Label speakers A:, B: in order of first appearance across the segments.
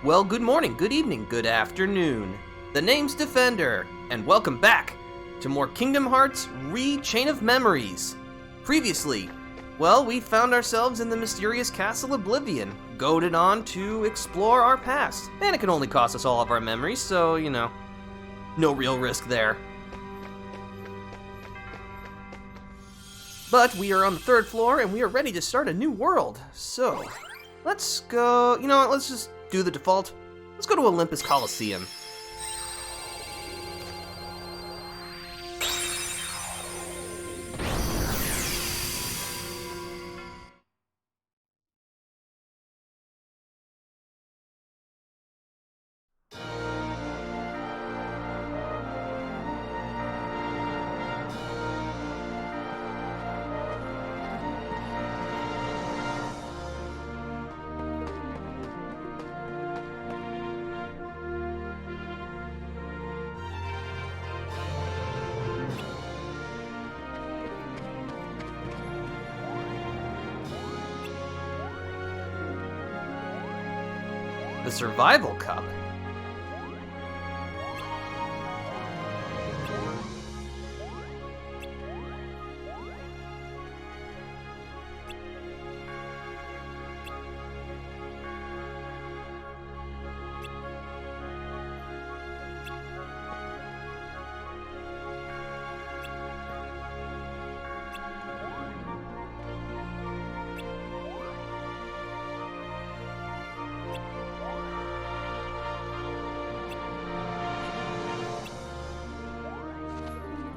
A: Well, good morning, good evening, good afternoon. The name's Defender, and welcome back to more Kingdom Hearts Chain of Memories. Previously, well, we found ourselves in the mysterious Castle Oblivion, goaded on to explore our past. And it can only cost us all of our memories, so, you know, no real risk there. But we are on the 3rd floor, and we are ready to start a new world. So, let's go, you know what, let's just do the default. Let's go to Olympus Coliseum. The Survival Cup.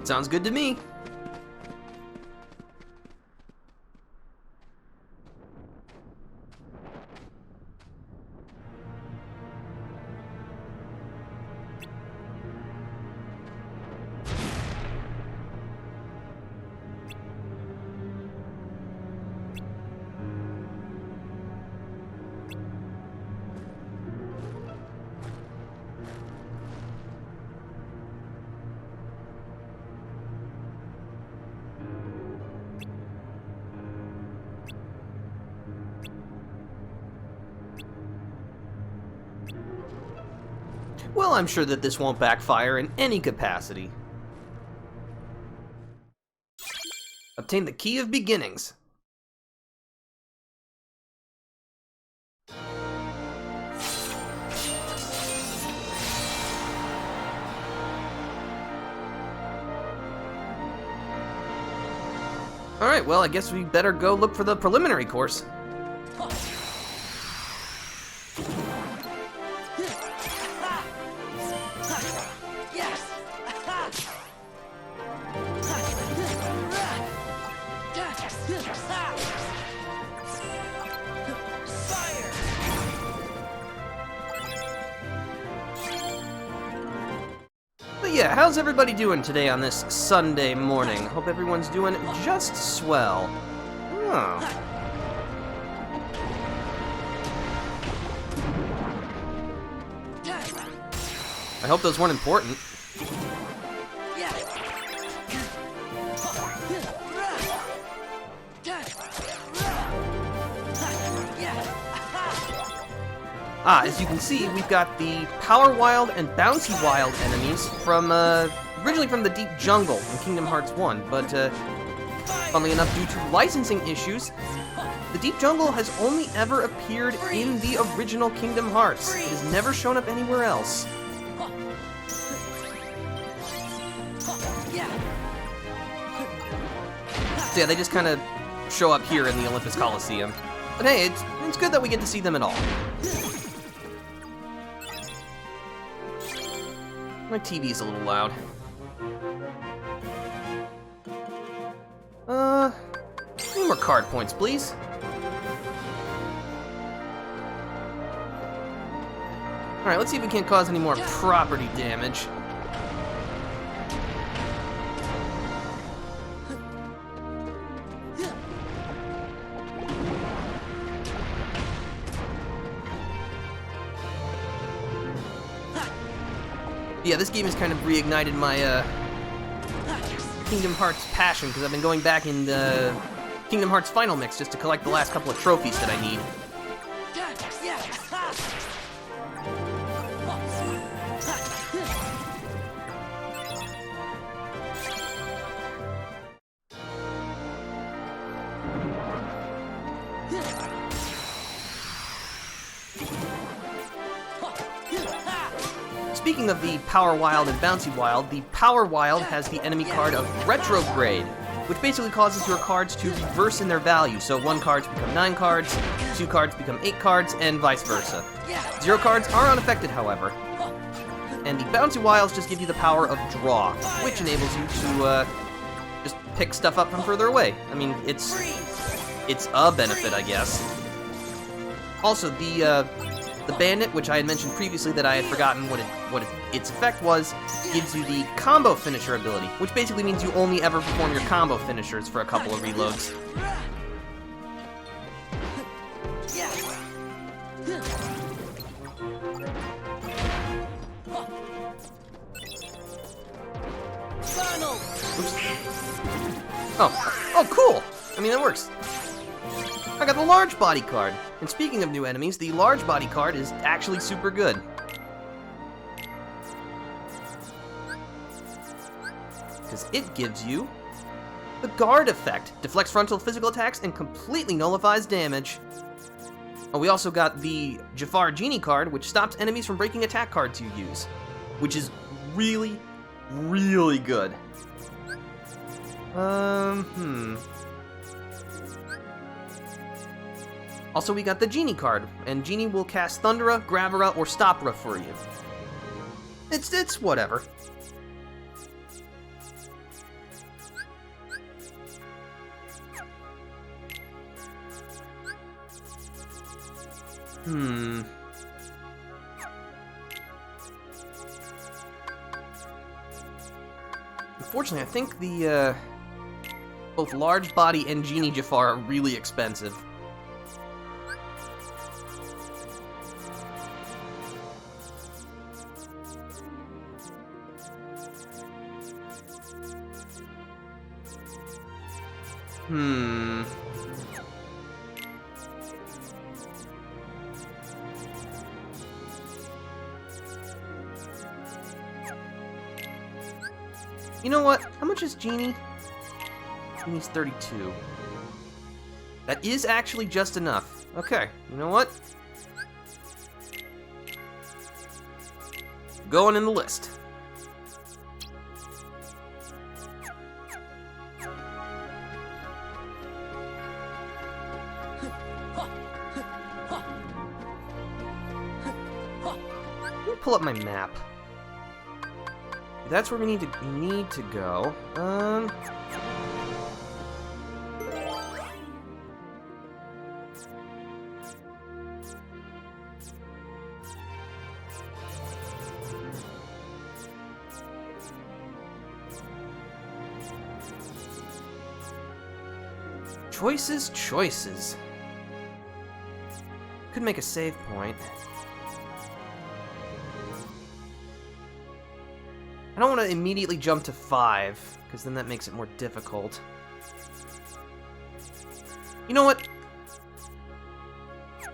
A: Sounds good to me. Well, I'm sure that this won't backfire in any capacity. Obtain the Key of Beginnings. Alright, well, I guess we better go look for the preliminary course. But yeah, how's everybody doing today on this Sunday morning? Hope everyone's doing just swell. Oh. I hope those weren't important. As you can see, we've got the Power Wild and Bounty Wild enemies from, originally from the Deep Jungle in Kingdom Hearts 1, but, funnily enough, due to licensing issues, the Deep Jungle has only ever appeared in the original Kingdom Hearts. It has never shown up anywhere else. So yeah, they just kind of show up here in the Olympus Coliseum. But hey, it's good that we get to see them at all. My TV's a little loud. Any more card points, please? Alright, let's see if we can't cause any more property damage. Yeah, this game has kind of reignited my, Kingdom Hearts passion, because I've been going back in the Kingdom Hearts Final Mix just to collect the last couple of trophies that I need. speaking of the Power Wild and Bouncy Wild, the Power Wild has the enemy card of Retrograde, which basically causes your cards to reverse in their value. So 1 cards become 9 cards, 2 cards become 8 cards, and vice versa. 0 cards are unaffected, however. And the Bouncy Wilds just give you the power of Draw, which enables you to just pick stuff up from further away. I mean, it's a benefit, I guess. Also, the Bandit, which I had mentioned previously that I had forgotten what its effect was, gives you the combo finisher ability, which basically means you only ever perform your combo finishers for a couple of reloads. Oops. Oh, cool! I mean, that works. I got the large body card. And speaking of new enemies, the large body card is actually super good. Because it gives you the guard effect. Deflects frontal physical attacks and completely nullifies damage. Oh, we also got the Jafar Genie card, which stops enemies from breaking attack cards you use. Which is really, really good. Also, we got the Genie card, and Genie will cast Thundera, Gravera, or Stopera for you. It's whatever. Unfortunately, I think the, both Large Body and Genie Jafar are really expensive. You know what? How much is Genie? Genie's 32. That is actually just enough. Okay, you know what? Going in the list. Let me pull up my map. That's where we need to go. Choices. Could make a save point. I don't want to immediately jump to 5, because then that makes it more difficult. You know what?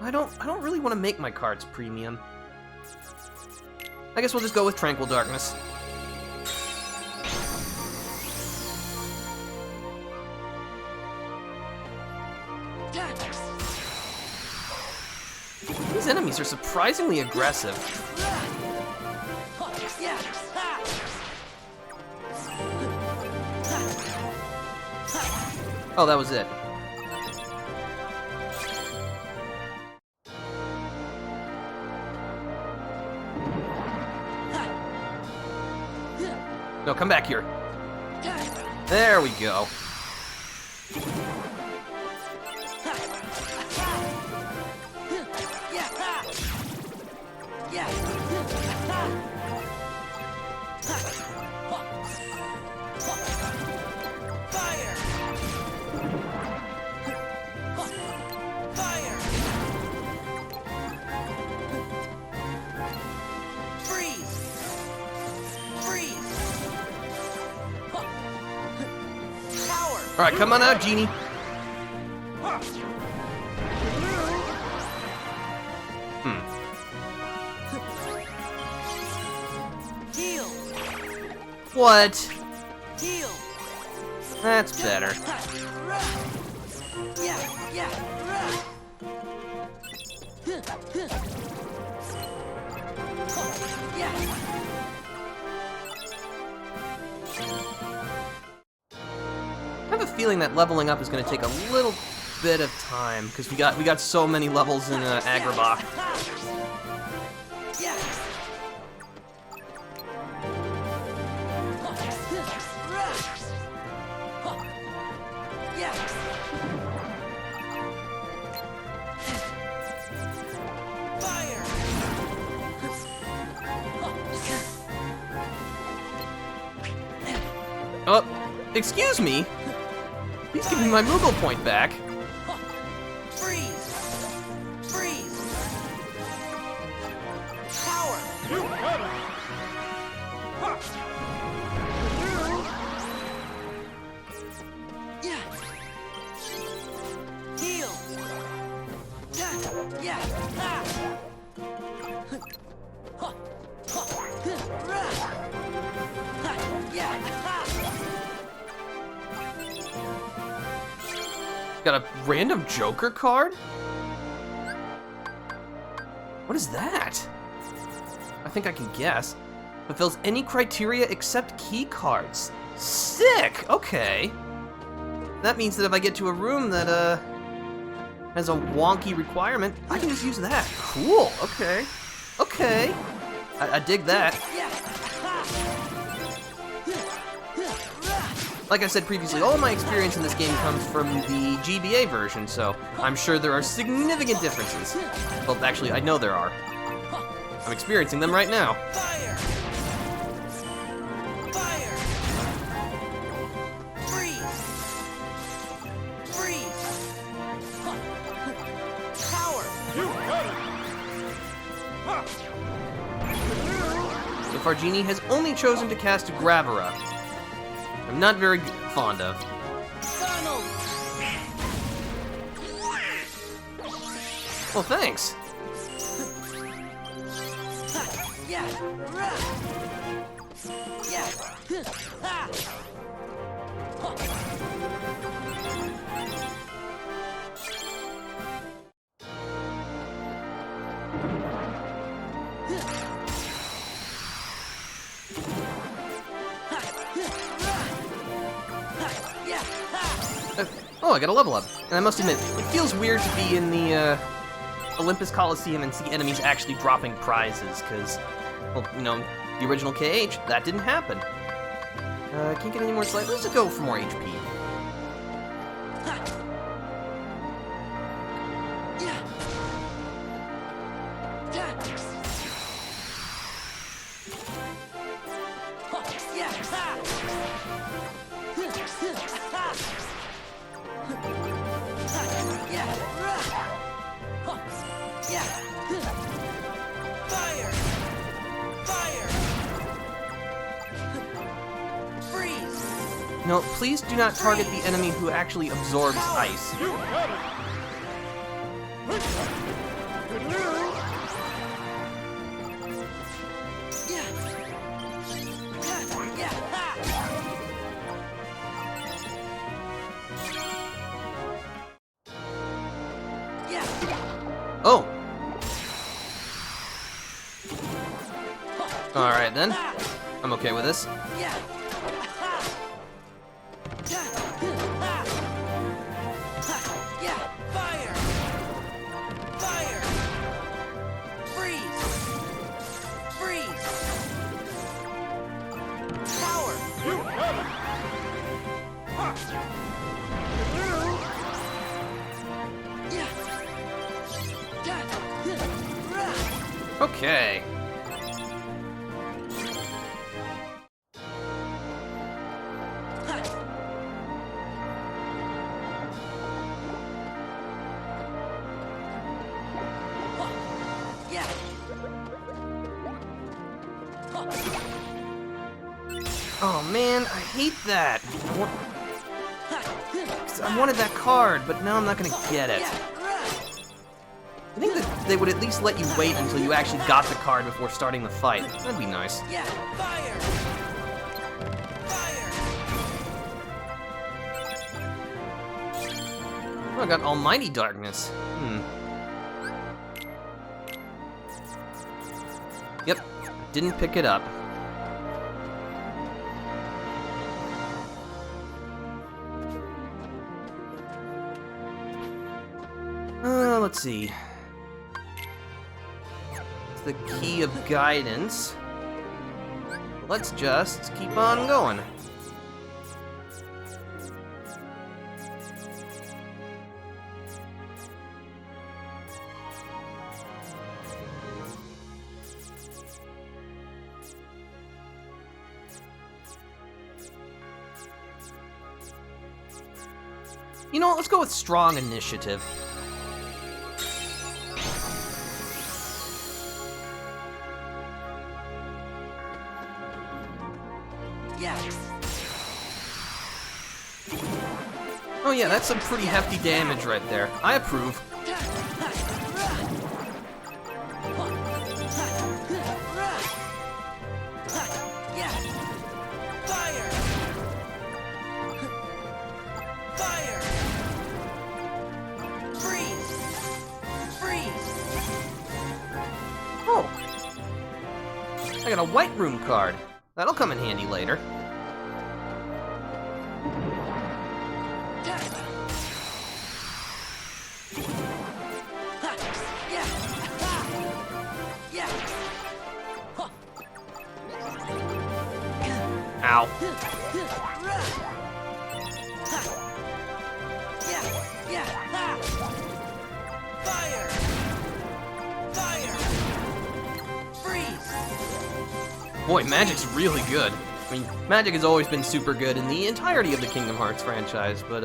A: I don't really want to make my cards premium. I guess we'll just go with Tranquil Darkness. These enemies are surprisingly aggressive. Oh, that was it. No, come back here. There we go. Alright, come on out, Genie.
B: Heal.
A: What?
B: Heal.
A: That's better. feeling that leveling up is going to take a little bit of time because we got so many levels in Agrabah. Oh, excuse me. Please give me my Moogle point back.
B: Freeze! Freeze! Power!
C: You got it!
B: Yeah! Heal! Yeah! Yeah! Ah! Yeah!
A: Got a random Joker card? What is that? I think I can guess. Fulfills any criteria except key cards. Sick! Okay. That means that if I get to a room that, has a wonky requirement, I can just use that. Cool, okay. Okay. I dig that. Like I said previously, all of my experience in this game comes from the GBA version, so I'm sure there are significant differences. Well, actually, I know there are. I'm experiencing them right now.
B: Fire! Fire! Freeze! Freeze! Power!
C: You got it!
A: The Fargini has only chosen to cast Gravera. I'm not very fond of.
B: Donald!
A: Well, thanks.
B: Yeah! Yeah! Ha!
A: Oh, I got a level up. And I must admit, it feels weird to be in the Olympus Coliseum and see enemies actually dropping prizes, because, well, you know, the original KH, that didn't happen. Can't get any more slight. Let's just go for more HP.
B: Fire! Fire! Freeze!
A: No, please do not target the enemy who actually absorbs ice.
C: You got it!
B: Yeah! Yeah! Ha! Yeah!
A: Oh! Alright then. I'm okay with this.
B: Yeah! Yeah! Fire! Fire! Freeze! Freeze! Power!
C: You got it!
B: Yeah!
A: Okay.
B: Yeah!
A: Oh man, I hate that. I wanted that card, but now I'm not gonna get it. I think that they would at least let you wait until you actually got the card before starting the fight. That'd be nice.
B: Yeah! Fire! Fire!
A: Oh, I got Almighty Darkness. Yep, didn't pick it up. let's see. It's the key of guidance. Let's just keep on going. You know what, let's go with strong initiative.
B: Yes.
A: Oh yeah, that's some pretty hefty damage right there. I approve.
B: Fire! Fire! Freeze! Freeze!
A: Oh! I got a white room card. That'll come in handy later. Ow.
B: Fire! Fire! Freeze!
A: Boy, magic's really good. I mean, magic has always been super good in the entirety of the Kingdom Hearts franchise, but,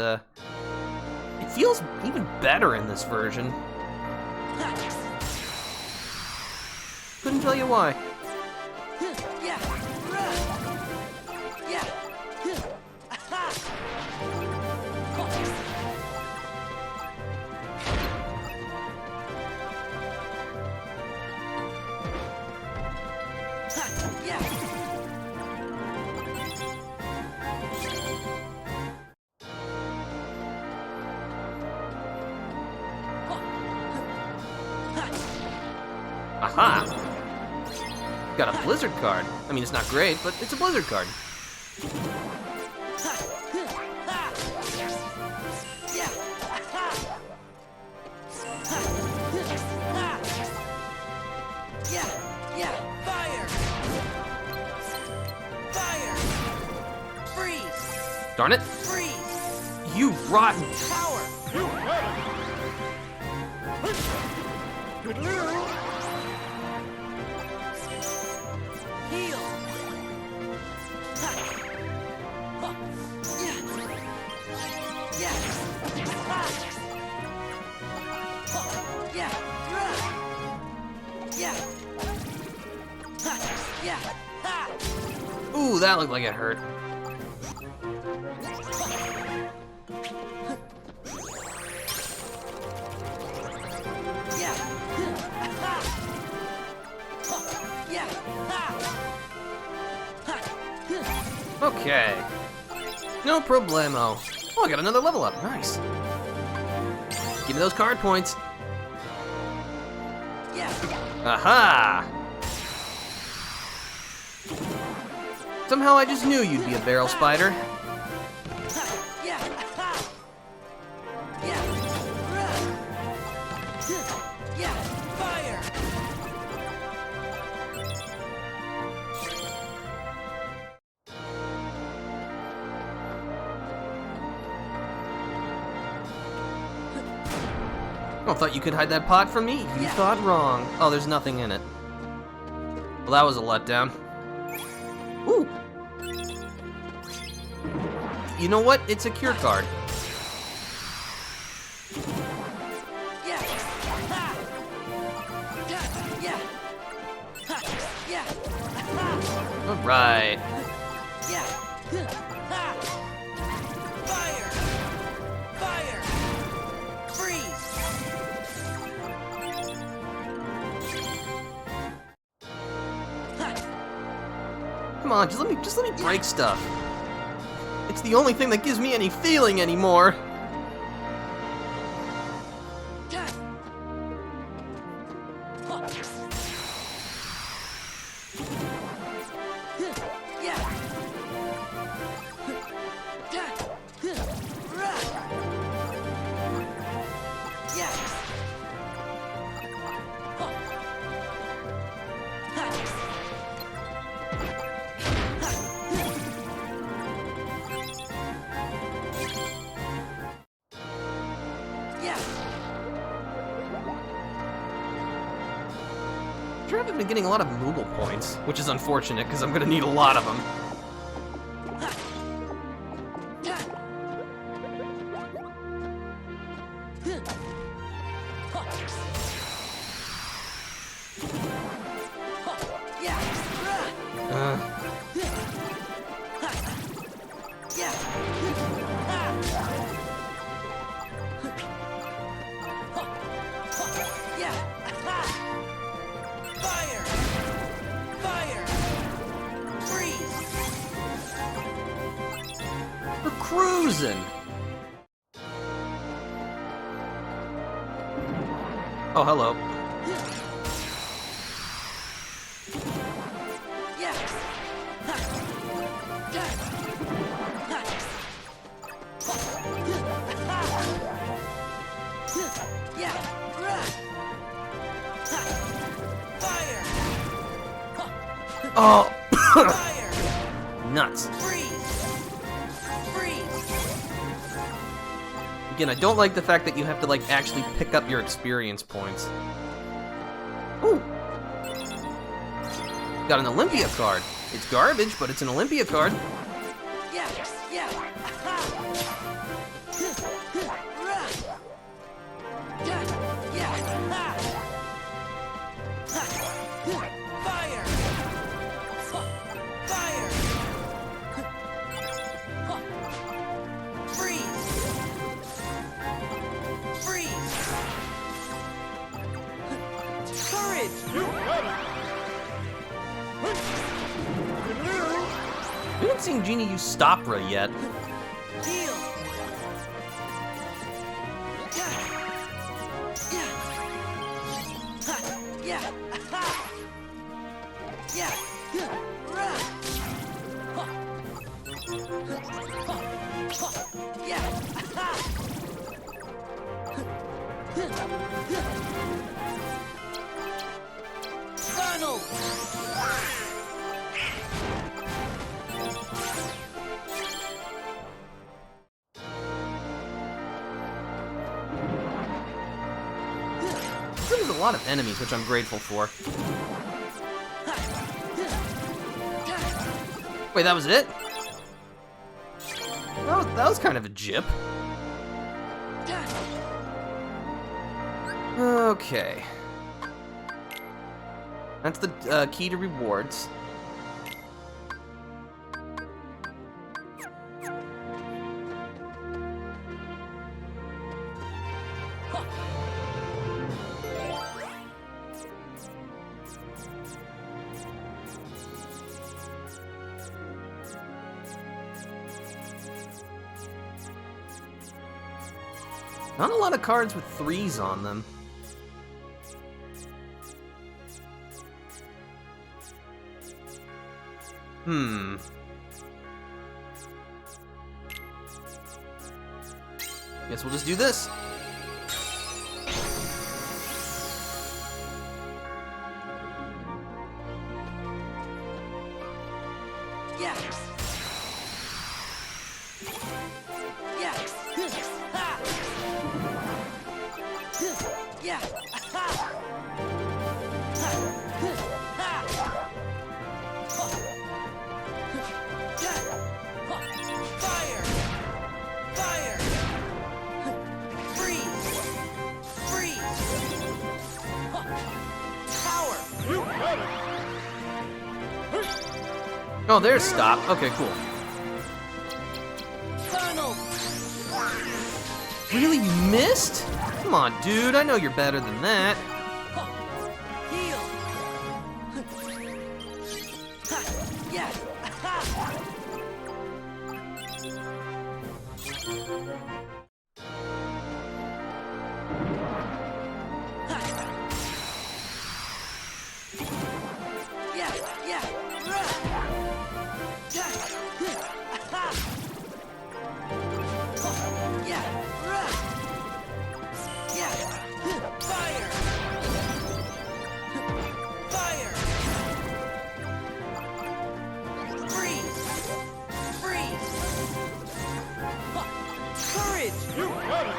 A: it feels even better in this version. Couldn't tell you why. Aha! Got a Blizzard card. I mean, it's not great, but it's a Blizzard card.
B: Fire! Fire! Freeze!
A: Darn it!
B: Freeze!
A: You rotten...
B: Power!
C: You have it! Toodaloo!
B: Heal!
A: Ooh, that looked like it hurt. Okay. No problemo. Oh, I got another level up. Nice. Give me those card points. Aha! Somehow I just knew you'd be a barrel spider.
B: Fire!
A: Oh, thought you could hide that pot from me? You thought wrong. Oh, there's nothing in it. Well, that was a letdown. Ooh! You know what? It's a cure card. Alright.
B: Fire! Fire! Freeze!
A: Come on, just let me break stuff. It's the only thing that gives me any feeling anymore. sure haven't been getting a lot of Moogle points, which is unfortunate because I'm gonna need a lot of them.
B: Fire! Fire! Freeze!
A: We're cruising! Oh, hello.
B: Yes! Yeah! Fire!
A: Oh!
B: Fire!
A: Nuts.
B: Freeze! Freeze!
A: Again, I don't like the fact that you have to, like, actually pick up your experience points. Ooh! Got an Olympia card. It's garbage, but it's an Olympia card.
B: Yeah! Yeah! Fire! Fire! Freeze! Freeze! Courage!
C: You got it!
A: We haven't seen Genie use Stopra yet.
B: Heal! Yeah! Yeah! Funnel!
A: There's a lot of enemies, which I'm grateful for. Wait, that was it? That was kind of a jip. Okay. That's the key to rewards. Not a lot of cards with 3s on them. Guess we'll just do this.
B: Yeah! Yeah! Ha! Yeah! Fire! Fire! Freeze! Freeze! Power!
C: You got it!
A: Oh, there's Stop. Okay, cool.
B: Funnel!
A: Really, you missed? Come on, dude. I know you're better than that.
B: Heal! Yeah! Yeah! Yeah! Yeah! Yeah! Fire! Fire! Freeze! Freeze! Courage!
C: You got it!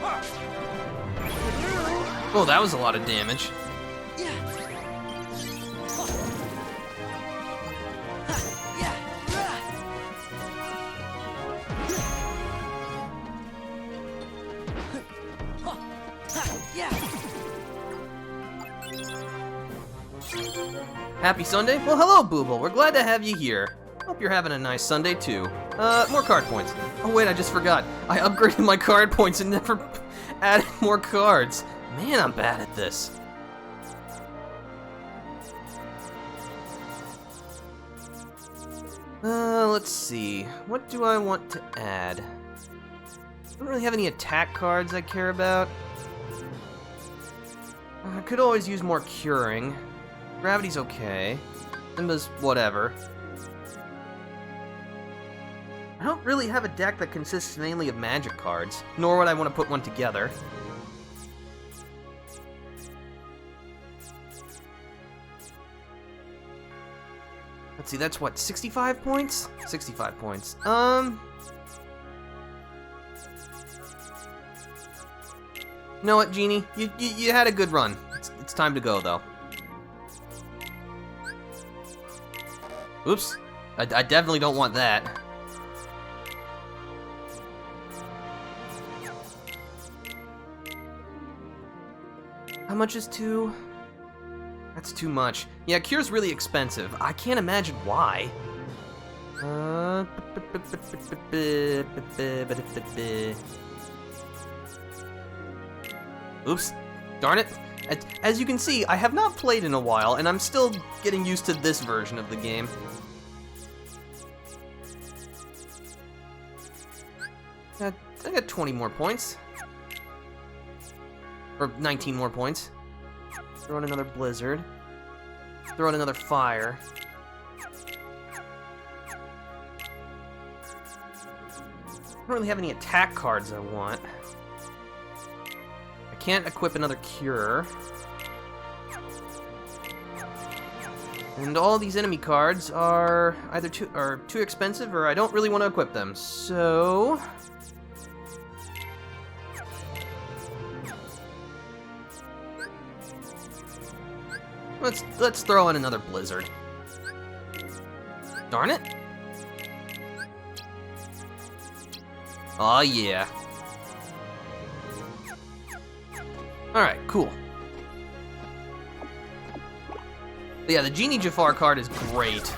C: Ha!
A: Oh, that was a lot of damage.
B: Yeah!
A: Happy Sunday? Well, hello, Booble. We're glad to have you here. Hope you're having a nice Sunday, too. More card points. Oh, wait, I just forgot. I upgraded my card points and never added more cards. Man, I'm bad at this. Let's see. What do I want to add? I don't really have any attack cards I care about. I could always use more curing. Gravity's okay. Simba's whatever. I don't really have a deck that consists mainly of magic cards, nor would I want to put one together. Let's see, that's what, 65 points? 65 points. You know what, Genie? You had a good run. It's time to go, though. Oops. I definitely don't want that. How much is 2? That's too much. Yeah, Cure's really expensive. I can't imagine why. Oops. Darn it. As you can see, I have not played in a while, and I'm still getting used to this version of the game. I got 20 more points. Or 19 more points. Throw in another blizzard. Throw in another fire. I don't really have any attack cards I want. I can't equip another cure. And all these enemy cards are either too expensive or I don't really want to equip them. So let's throw in another blizzard. Darn it. Aw, yeah. Alright, cool. But yeah, the Genie Jafar card is great.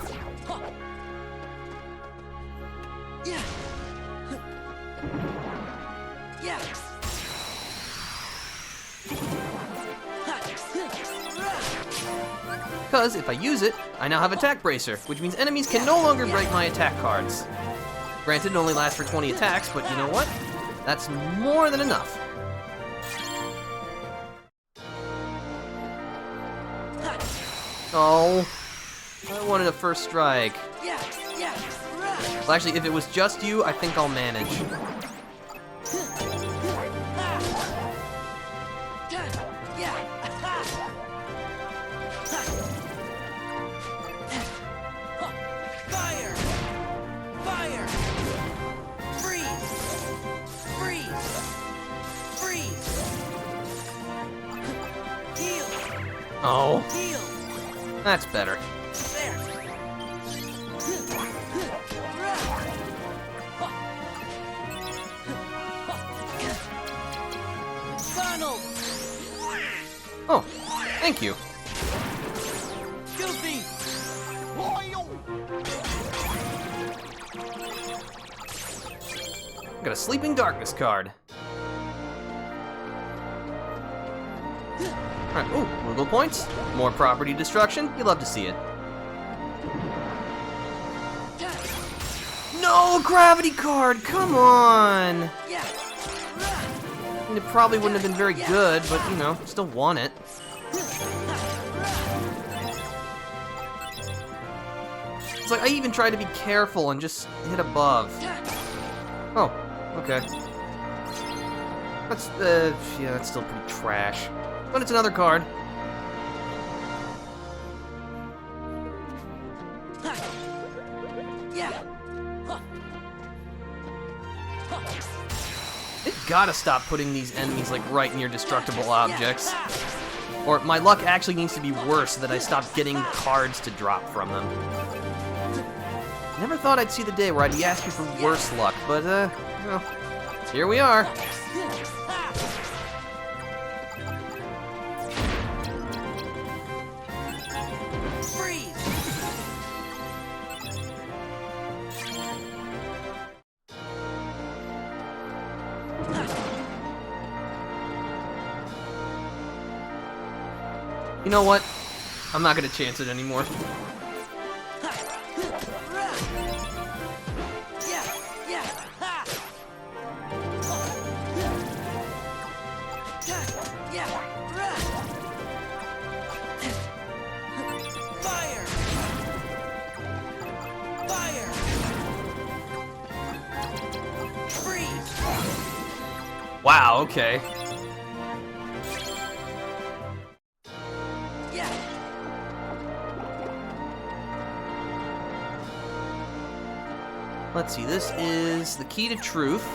B: Yeah. Yeah.
A: Because if I use it, I now have Attack Bracer, which means enemies can no longer break my attack cards. Granted, it only lasts for 20 attacks, but you know what? That's more than enough. Oh, I wanted a first strike. Well, actually, if it was just you, I think I'll manage.
B: Fire! Fire! Freeze! Freeze! Freeze! Heal!
A: Oh,
B: Heal!
A: that's better.
B: There! Funnel!
A: Oh, thank you.
B: Goofy!
A: I got a Sleeping Darkness card. Alright, ooh, Wiggle points. More property destruction. You love to see it. No, gravity card! Come on!
B: Yeah!
A: I mean, it probably wouldn't have been very good, but, you know, still want it. It's like, I even tried to be careful and just hit above. Oh, okay. That's, yeah, that's still pretty trash. But it's another card.
B: Yeah!
A: They've gotta stop putting these enemies, like, right near destructible objects. Or my luck actually needs to be worse so that I stop getting cards to drop from them. Never thought I'd see the day where I'd be asking for worse luck, but, well, here we are.
B: Freeze!
A: You know what? I'm not gonna chance it anymore. Wow, okay. Let's see, this is the key to truth.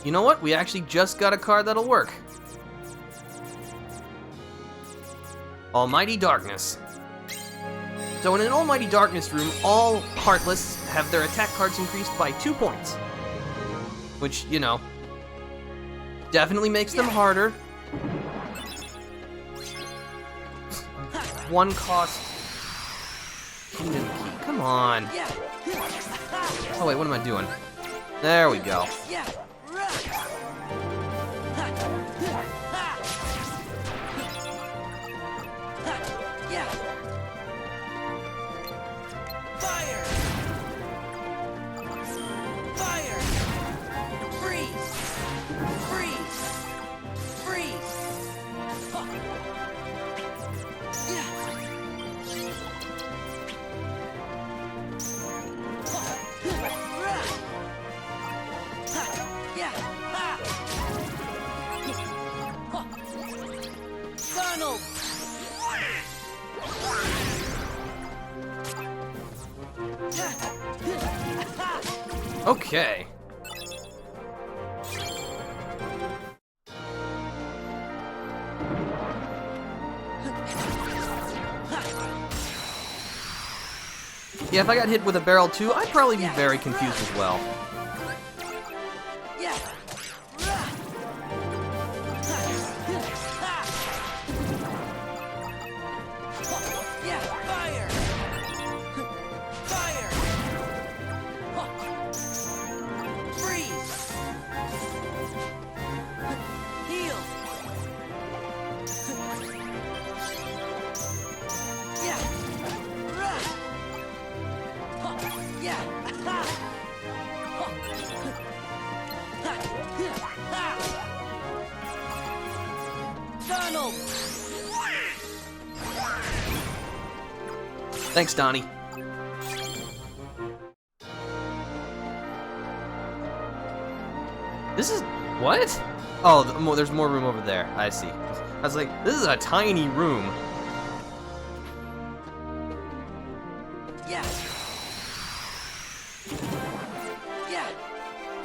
A: You know what? We actually just got a card that'll work. Almighty Darkness. So in an Almighty Darkness room, all Heartless have their attack cards increased by 2 points. Which, you know, definitely makes them harder. One cost Kingdom Key. Come on. Oh wait, what am I doing? There we go. Okay. Yeah, if I got hit with a barrel too, I'd probably be very confused as well. Thanks, Donnie. This is... what? Oh, there's more room over there. I see. I was like, this is a tiny room.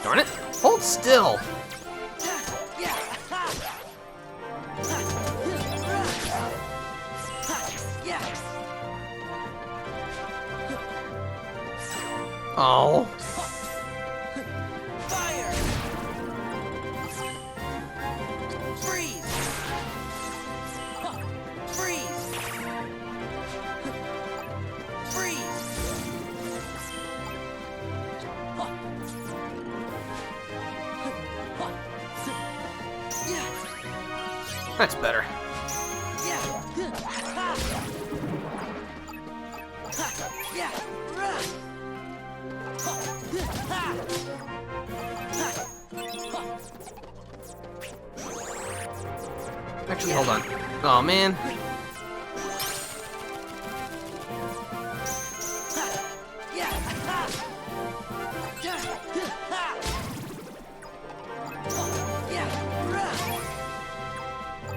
A: Darn it! Hold still! Oh.
B: Fire! Freeze! Freeze! Freeze!
A: That's better. Actually, hold on. Oh, man.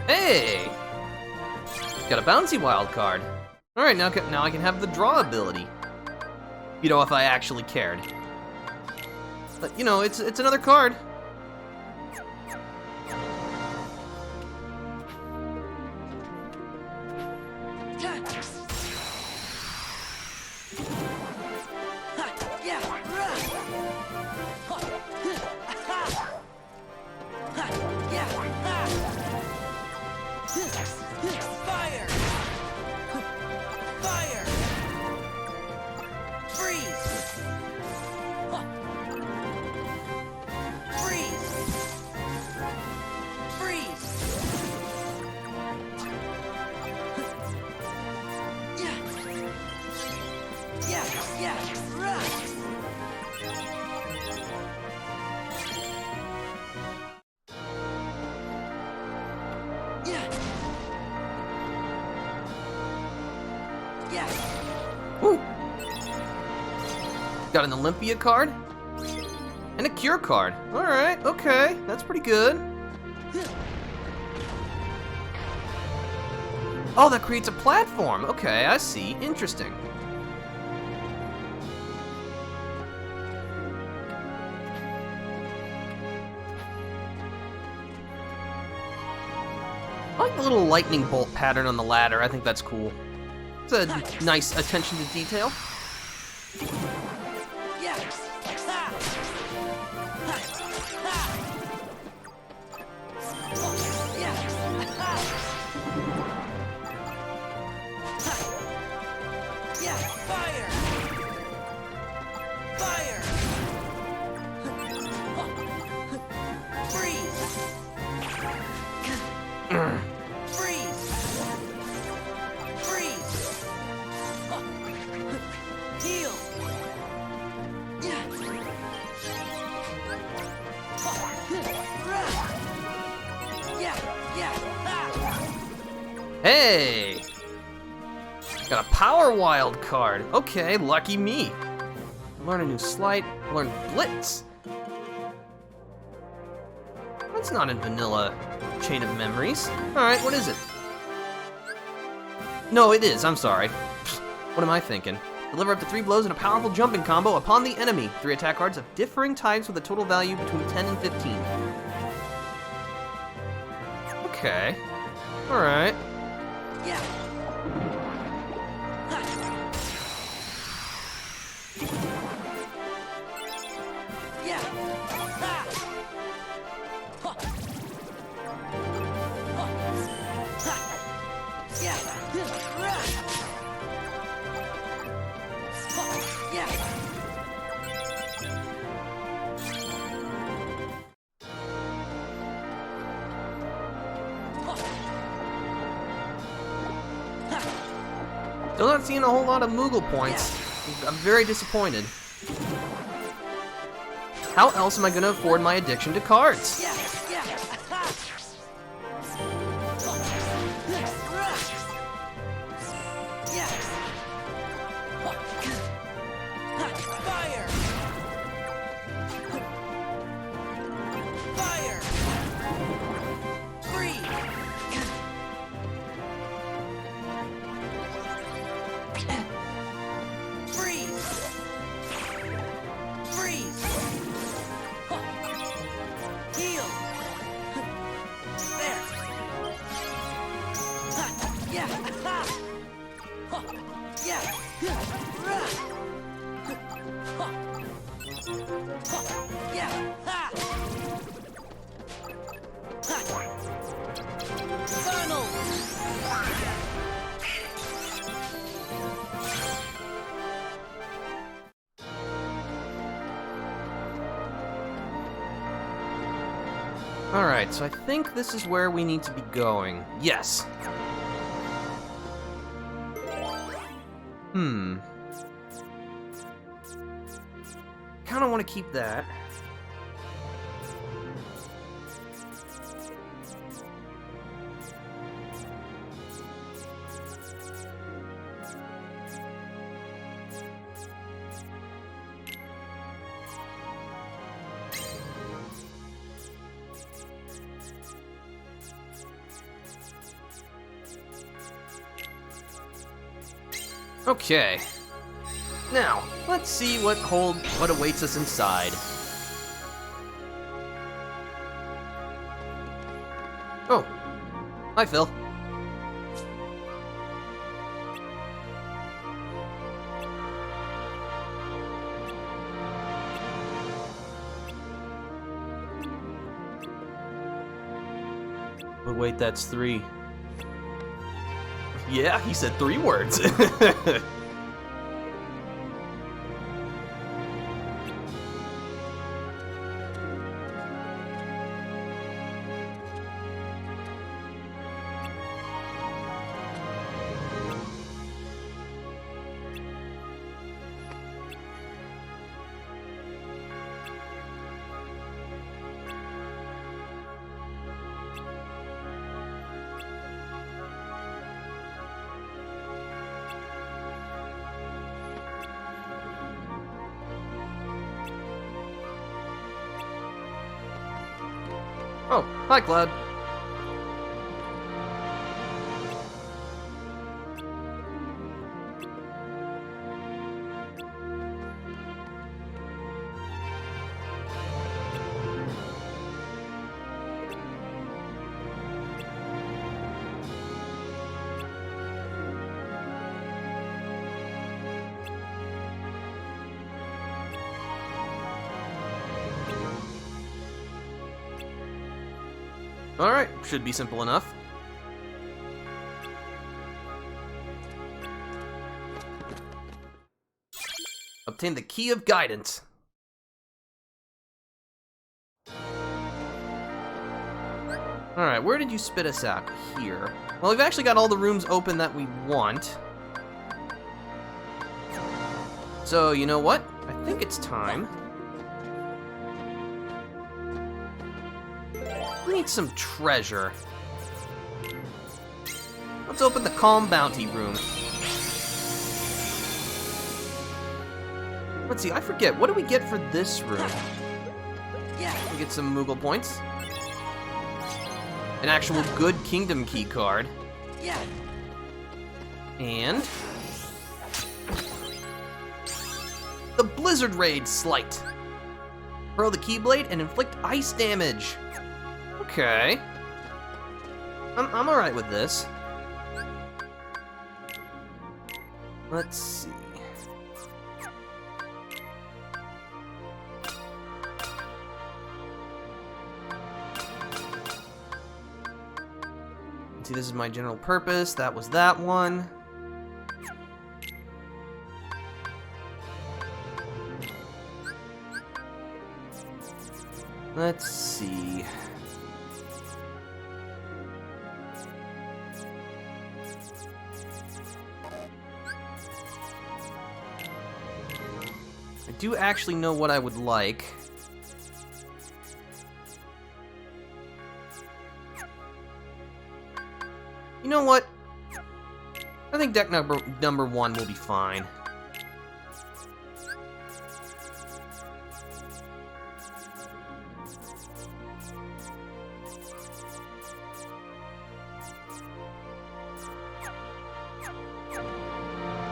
A: Hey! Got a bouncy wild card. Alright, now I can have the draw ability. You know, if I actually cared. But, you know, it's another card.
B: Fire! Fire! Freeze!
A: Got an Olympia card. And a Cure card. Alright, okay. That's pretty good. Oh, that creates a platform. Okay, I see. Interesting. I like the little lightning bolt pattern on the ladder. I think that's cool. It's a nice attention to detail. Hey! Got a Power Wild card. Okay, lucky me. Learn a new sleight. Learn Blitz. That's not in vanilla Chain of Memories. Alright, what is it? No, it is. I'm sorry. What am I thinking? Deliver up to 3 blows and a powerful jumping combo upon the enemy. 3 attack cards of differing types with a total value between 10 and 15. Okay. Alright.
B: Yeah. Yeah. Ha. Ha. Ha. Yeah. Yeah.
A: Still not seeing a whole lot of Moogle points. I'm very disappointed. How else am I going to afford my addiction to cards?
B: Yeah. Yeah. Ha. Yeah. Fire. Fire. Freeze. Freeze. Freeze. Heal. There. Yeah. Yeah. Yeah. Funnel.
A: Alright, so I think this is where we need to be going. Yes. Kinda want to keep that. Okay. Now, let's see what awaits us inside. Oh. Hi, Phil. But wait, that's 3. Yeah, he said 3 words. Oh, hi, Cloud. Alright, should be simple enough. Obtain the Key of Guidance. Alright, where did you spit us out? Here. Well, we've actually got all the rooms open that we want. So, you know what? I think it's time. We need some treasure. Let's open the Calm Bounty room. Let's see, I forget. What do we get for this room? We get some Moogle points. An actual good Kingdom key card. And the Blizzard Raid Slight. Hurl the Keyblade and inflict ice damage. Okay. I'm alright with this. Let's see. See, this is my general purpose. That was that one. Let's see. I do actually know what I would like. You know what? I think deck number 1 will be fine.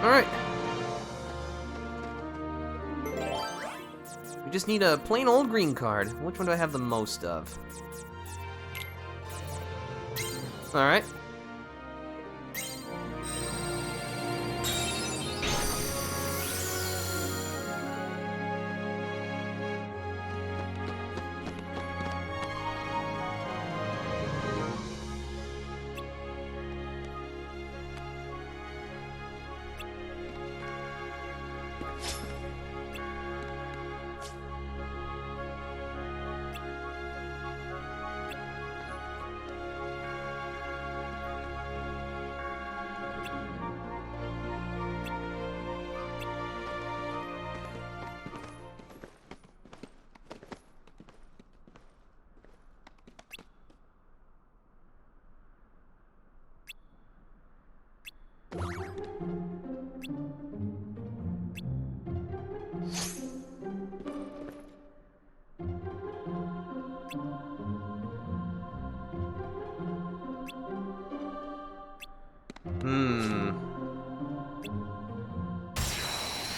A: Alright. We just need a plain old green card. Which one do I have the most of? Alright.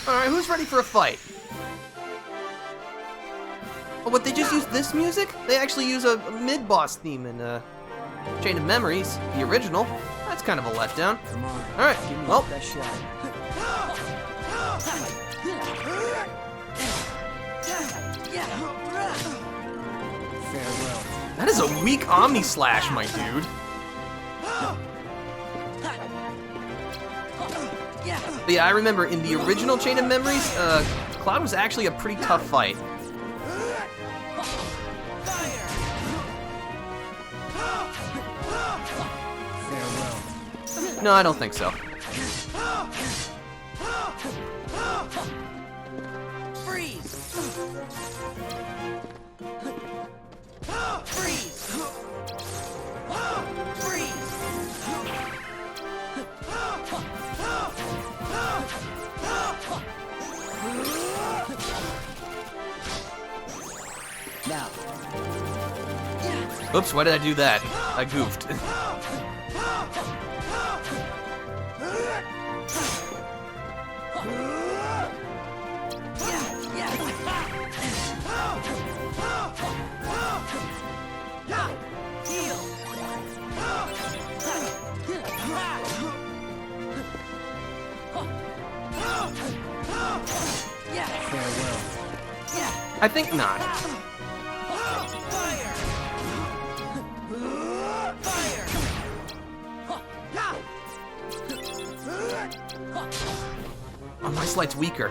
A: Alright, who's ready for a fight? Oh, but they just use this music? They actually use a mid-boss theme in Chain of Memories, the original. That's kind of a letdown.
B: Come on.
A: Alright, well.
B: Best shot. Farewell.
A: That is a weak Omni Slash, my dude. But yeah, I remember in the original Chain of Memories, Cloud was actually a pretty tough fight.
B: Farewell.
A: No, I don't think so.
B: Freeze. Freeze. Freeze. Now.
A: Oops, why did I do that? I goofed. I think not. Oh, my slight's weaker.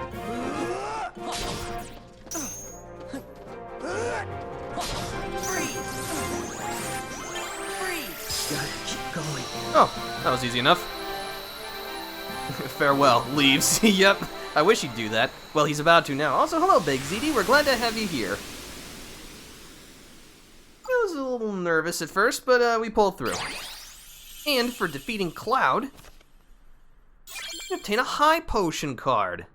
A: Oh, that was easy enough. Farewell, leaves. Yep, I wish he'd do that. Well, he's about to now. Also, hello, Big ZD. We're glad to have you here. I was a little nervous at first, but we pulled through. And for defeating Cloud, you obtain a high potion card.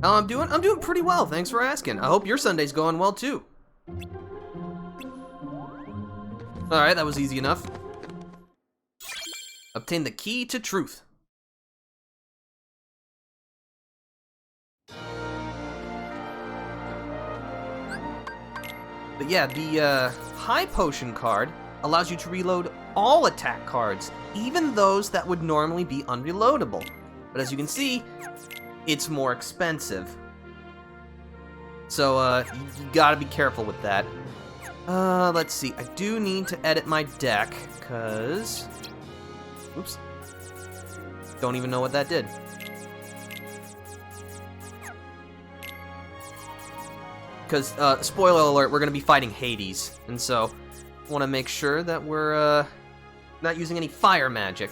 A: How I'm doing? I'm doing pretty well, thanks for asking. I hope your Sunday's going well too. Alright, that was easy enough. Obtain the key to truth. But yeah, the high potion card allows you to reload all attack cards, even those that would normally be unreloadable. But as you can see, it's more expensive. So, you gotta be careful with that. Let's see. I do need to edit my deck, because... Oops. Don't even know what that did. Because, spoiler alert, we're gonna be fighting Hades. And so, I want to make sure that we're, not using any fire magic.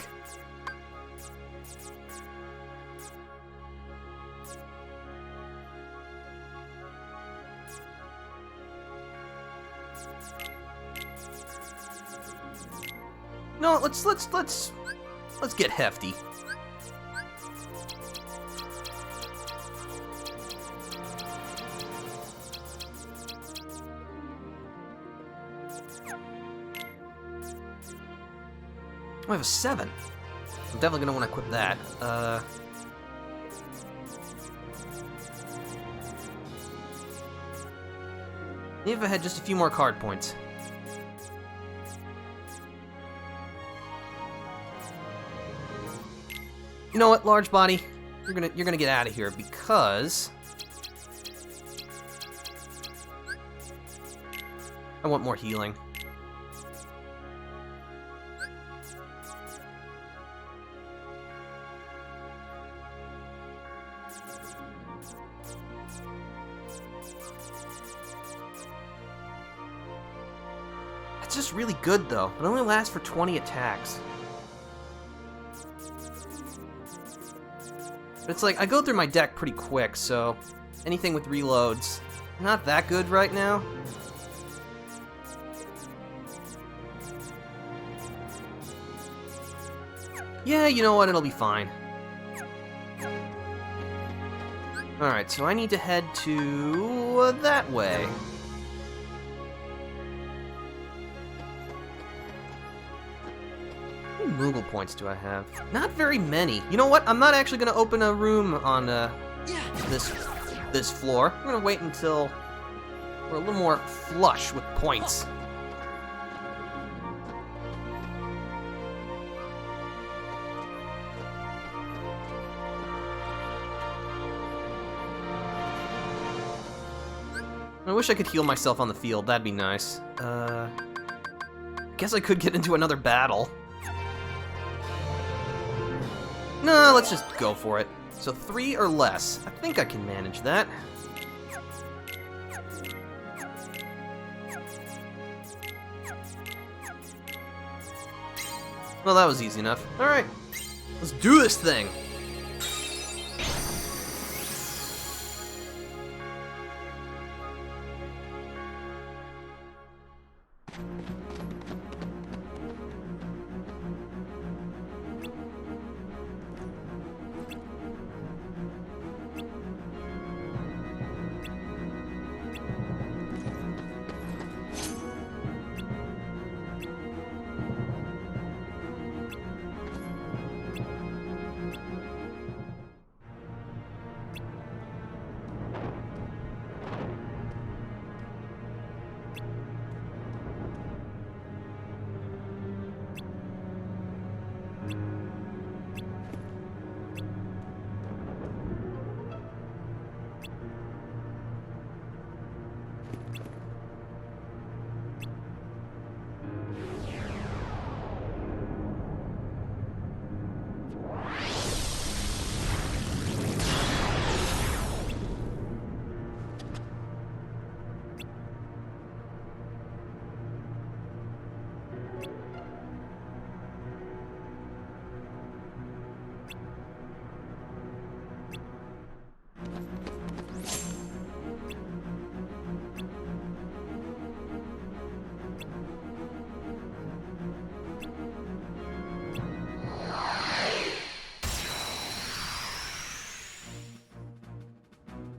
A: No, let's get hefty. I have a 7. I'm definitely gonna want to equip that. Maybe if I had just a few more card points. You know what, large body? You're gonna get out of here because I want more healing. It's just really good though. It only lasts for 20 attacks. But it's like, I go through my deck pretty quick, so anything with reloads, not that good right now. Yeah, you know what, it'll be fine. Alright, so I need to head to that way. How many Moogle points do I have? Not very many. You know what? I'm not actually going to open a room on this floor. I'm going to wait until we're a little more flush with points. I wish I could heal myself on the field. That'd be nice. I guess I could get into another battle. No, let's just go for it. So 3 or less. I think I can manage that. Well, that was easy enough. Alright, let's do this thing!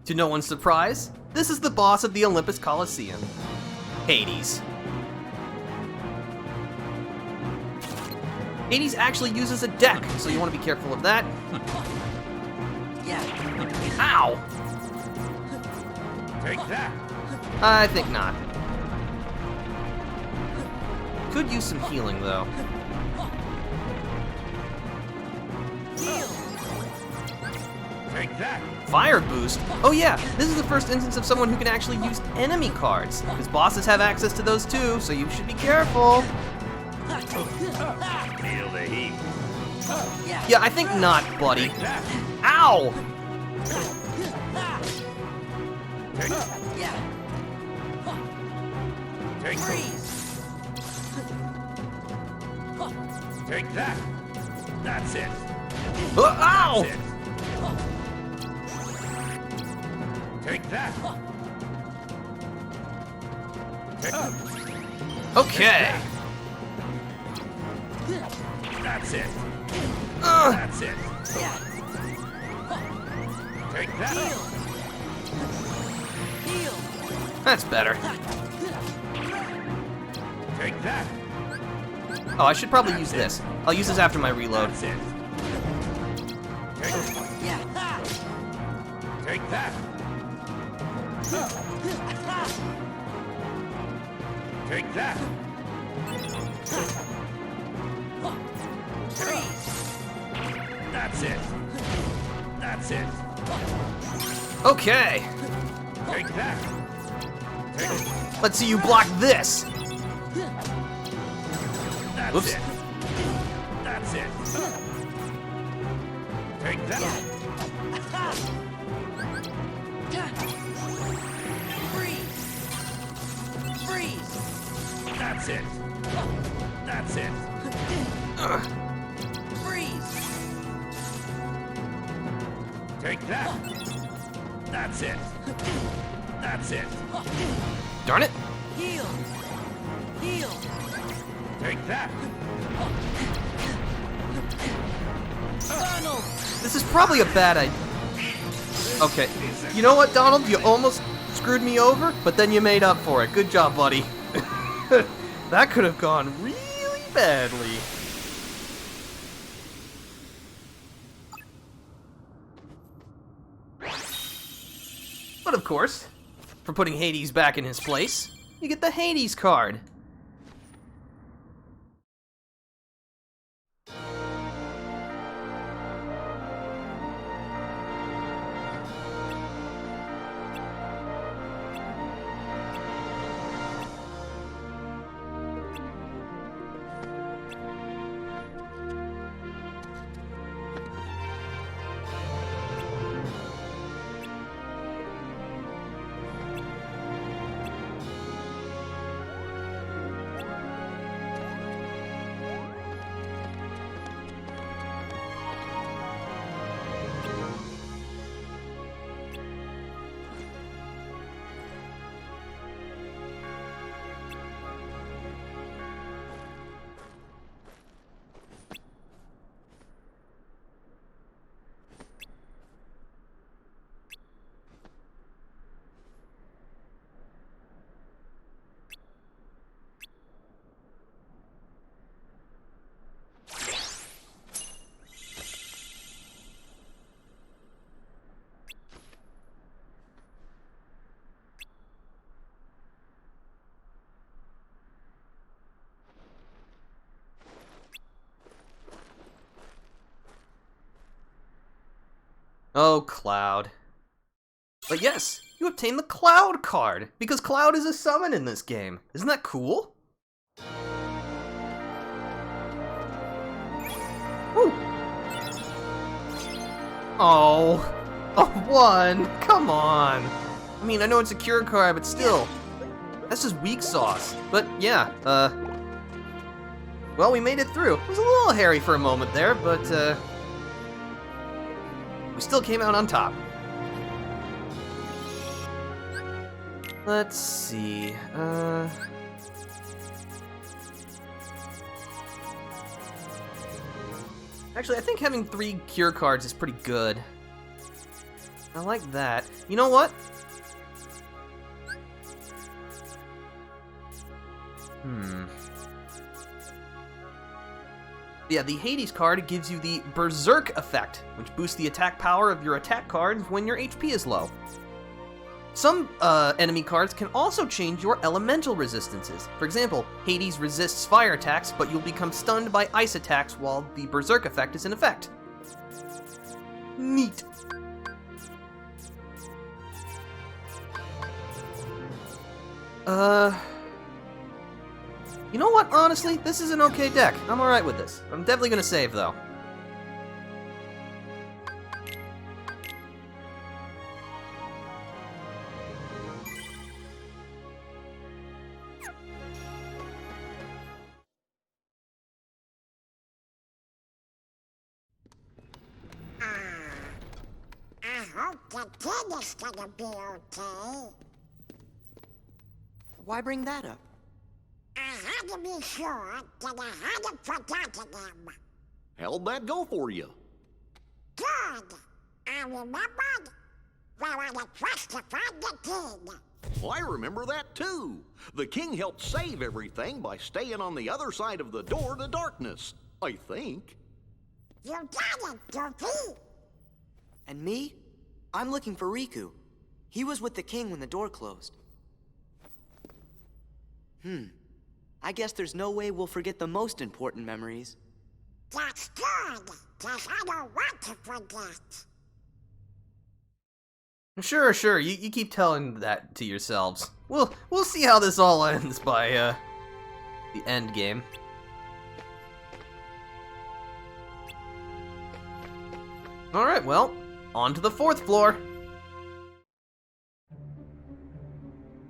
A: To no one's surprise, this is the boss of the Olympus Coliseum, Hades. Hades actually uses a deck, so you want to be careful of that.
B: Yeah.
A: Ow!
C: Take that.
A: I think not. Could use some healing, though.
B: Heal.
C: Take that.
A: Fire boost? Oh yeah, this is the first instance of someone who can actually use enemy cards. Because bosses have access to those too, so you should be careful.
C: Feel the heat.
B: Yeah.
A: Yeah, I think not, buddy.
C: Take that.
A: Ow!
C: Take,
B: Yeah.
C: take,
B: Freeze.
C: take that. That's it.
A: Ow!
C: That's it. Take that. Take,
A: Okay.
C: that's it.
A: Ugh.
C: That's it.
B: Yeah.
C: Take that.
B: Heal.
A: That's better.
C: Take that.
A: Oh, I should probably use this. I'll use this after my reload.
C: That's it. Take,
B: Yeah.
C: take that. Take that.
B: Freeze.
C: That's it. That's it.
A: Okay.
C: Take that. Take,
A: Let's see you block this.
C: that's
A: Oops.
C: it. That's it. Take that.
B: Freeze. Freeze.
C: That's it. That's it.
A: Ugh.
B: Freeze.
C: Take that. That's it. That's it.
A: Darn it.
B: Heal. Heal.
C: Take that.
B: Funnel.
A: This is probably a bad idea. Okay. You know what, Donald? You almost screwed me over, but then you made up for it. Good job, buddy. That could have gone really badly. But of course, for putting Hades back in his place, you get the Hades card. Oh, Cloud. But yes, you obtain the Cloud card, because Cloud is a summon in this game. Isn't that cool? Woo! Oh, a 1, come on. I mean, I know it's a cure card, but still. That's just weak sauce. But yeah, well, we made it through. It was a little hairy for a moment there, but we still came out on top. Let's see, actually, I think having 3 cure cards is pretty good. I like that. You know what? Yeah, the Hades card gives you the Berserk effect, which boosts the attack power of your attack cards when your HP is low. Some enemy cards can also change your elemental resistances. For example, Hades resists fire attacks, but you'll become stunned by ice attacks while the Berserk effect is in effect. Neat. You know what? Honestly, this is an okay deck. I'm alright with this. I'm definitely gonna save, though.
D: I hope the kid is gonna be okay.
B: Why bring that up?
D: I had to be sure that I hadn't forgotten him.
E: How'd that go for you?
D: Good. I remembered where I had first to find the kid.
E: Well, I remember that too. The king helped save everything by staying on the other side of the door to darkness, I think.
D: You got it, Goofy.
B: And me? I'm looking for Riku. He was with the king when the door closed. I guess there's no way we'll forget the most important memories.
D: That's good, 'cause I don't want to forget.
A: Sure, you keep telling that to yourselves. We'll see how this all ends by, the end game. Alright, well, on to the 4th floor.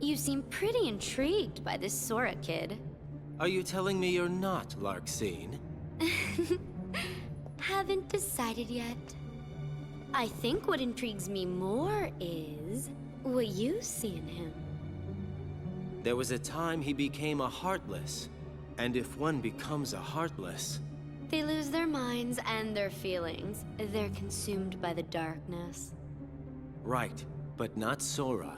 F: You seem pretty intrigued by this Sora kid.
G: Are you telling me you're not Larxene?
F: Haven't decided yet. I think what intrigues me more is what you see in him.
G: There was a time he became a Heartless. And if one becomes a Heartless...
F: They lose their minds and their feelings. They're consumed by the darkness.
G: Right, but not Sora.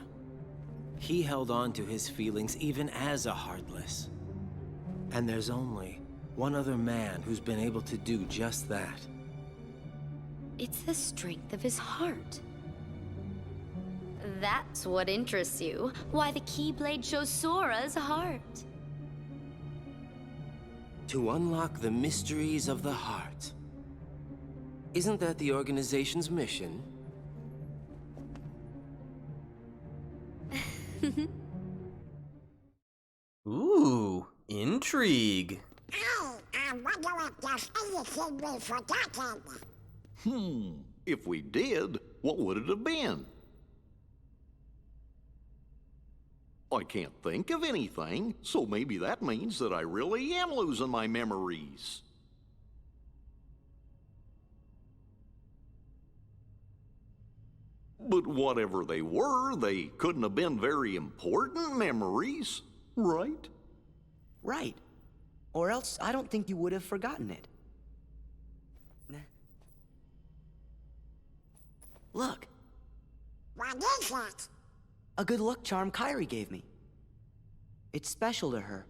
G: He held on to his feelings even as a Heartless. And there's only one other man who's been able to do just that.
F: It's the strength of his heart. That's what interests you. Why the Keyblade shows Sora's heart.
G: To unlock the mysteries of the heart. Isn't that the organization's mission?
A: Ooh, intrigue.
D: Oh, I wonder if there's anything we've forgotten.
E: If we did, what would it have been? I can't think of anything, so maybe that means that I really am losing my memories. But whatever they were, they couldn't have been very important memories, right?
B: Right. Or else I don't think you would have forgotten it. Look,
D: What is it?
B: a good luck charm Kairi gave me. It's special to her,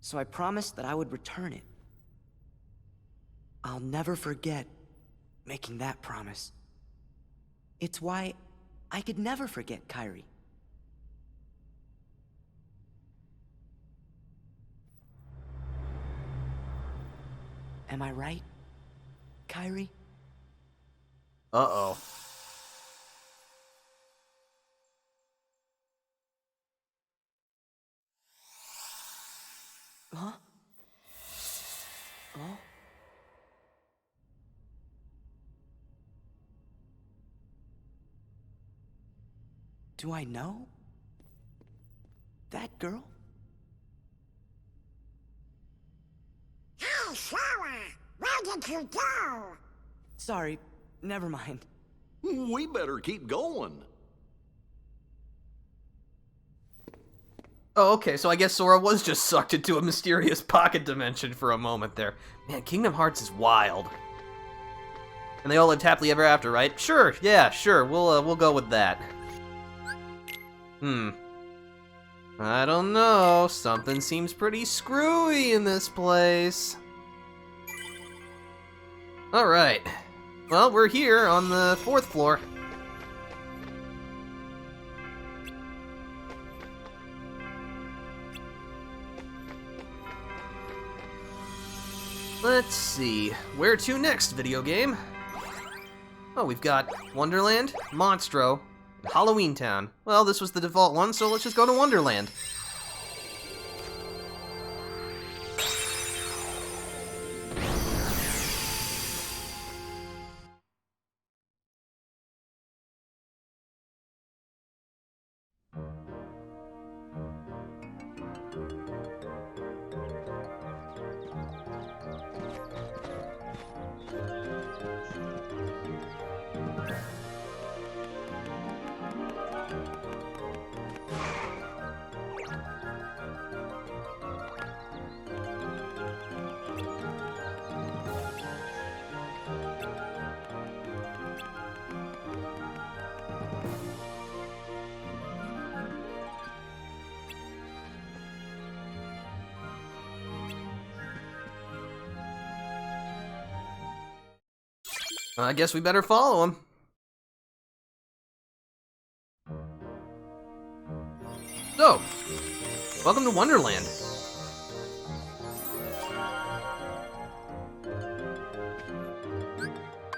B: so I promised that I would return it. I'll never forget making that promise. It's why I could never forget Kairi. Am I right, Kairi?
A: Uh-oh.
B: Huh? Oh? Do I know? That girl?
D: Hey, Sora! Where did you go?
B: Sorry, never mind.
E: We better keep going.
A: Oh, okay, so I guess Sora was just sucked into a mysterious pocket dimension for a moment there. Man, Kingdom Hearts is wild. And they all lived happily ever after, right? Sure, yeah, sure, we'll go with that. I don't know, something seems pretty screwy in this place. Alright, well, we're here on the 4th floor. Let's see, where to next, video game? Oh, we've got Wonderland, Monstro, and Halloween Town. Well, this was the default one, so let's just go to Wonderland. I guess we better follow him. So, welcome to Wonderland.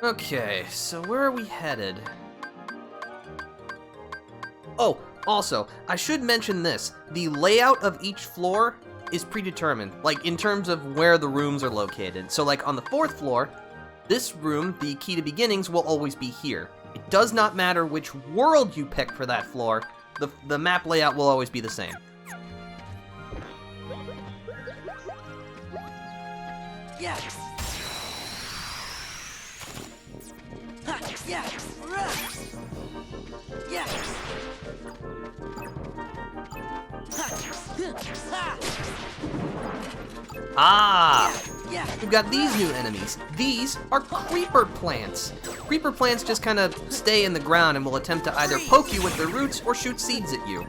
A: Okay, so where are we headed? Oh, also, I should mention this. The layout of each floor is predetermined, like in terms of where the rooms are located. So like on the 4th floor, this room, the key to beginnings, will always be here. It does not matter which world you pick for that floor, the map layout will always be the same.
B: Yeah. Yeah. Yeah.
A: Ah! We've got these new enemies. These are creeper plants. Creeper plants just kind of stay in the ground and will attempt to either poke you with their roots or shoot seeds at you.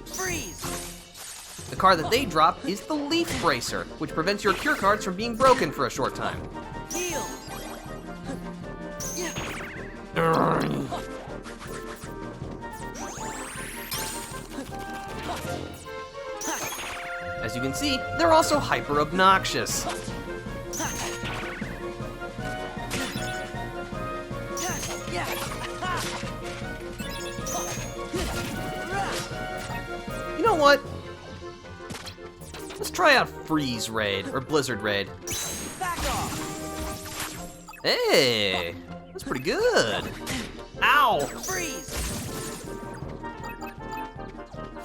A: The card that they drop is the Leaf Bracer, which prevents your cure cards from being broken for a short time. As you can see, they're also hyper obnoxious. You know what? Let's try out Freeze Raid, or Blizzard Raid. Hey, that's pretty good. Ow!
B: Freeze!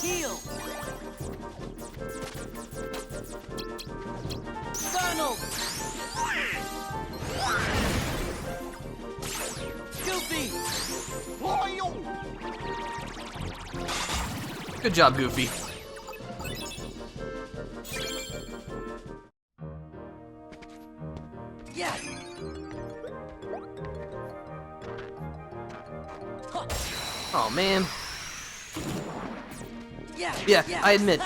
B: Heal! Donald! Goofy!
A: Good job, Goofy.
B: Yeah!
A: Oh, man.
B: Yeah,
A: I admit,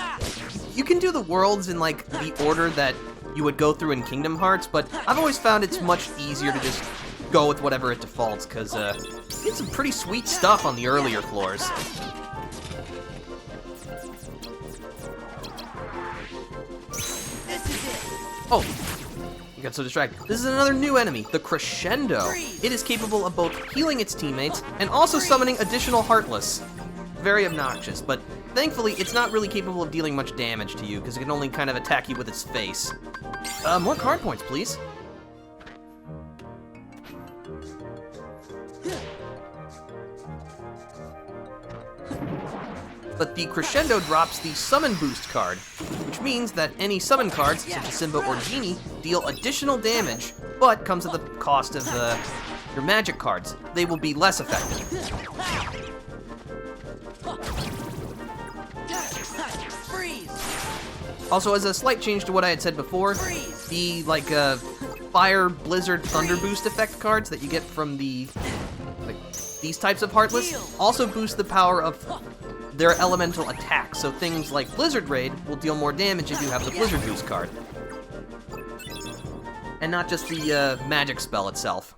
A: you can do the worlds in, like, the order that you would go through in Kingdom Hearts, but I've always found it's much easier to just go with whatever it defaults, because, you get some pretty sweet stuff on the earlier floors. Oh, I got so distracted. This is another new enemy, the Crescendo. It is capable of both healing its teammates and also summoning additional Heartless. Very obnoxious, but thankfully it's not really capable of dealing much damage to you because it can only kind of attack you with its face. More card points, please. But the Crescendo drops the Summon Boost card, which means that any summon cards, such as Simba or Genie, deal additional damage, but comes at the cost of your magic cards. They will be less effective. Also, as a slight change to what I had said before, the, Fire, Blizzard, Thunder Boost effect cards that you get from the, like, these types of Heartless also boost the power of their elemental attacks. So things like Blizzard Raid will deal more damage if you have the Blizzard Boost card. And not just the magic spell itself.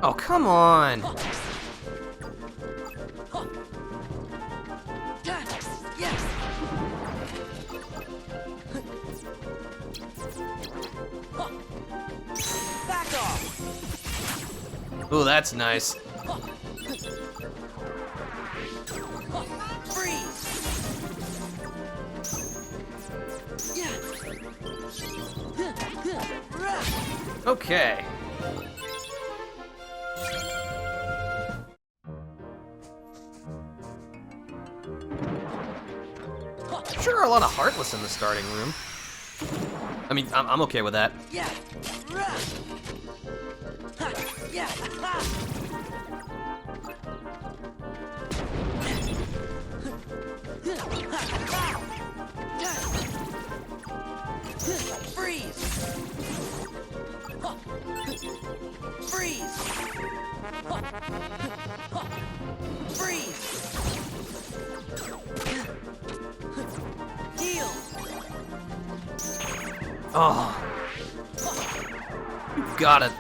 A: Oh, come on!
B: Back off!
A: Ooh, that's nice. Okay. Sure, a lot of Heartless in the starting room. I mean, I'm okay with that. Oh. You got it.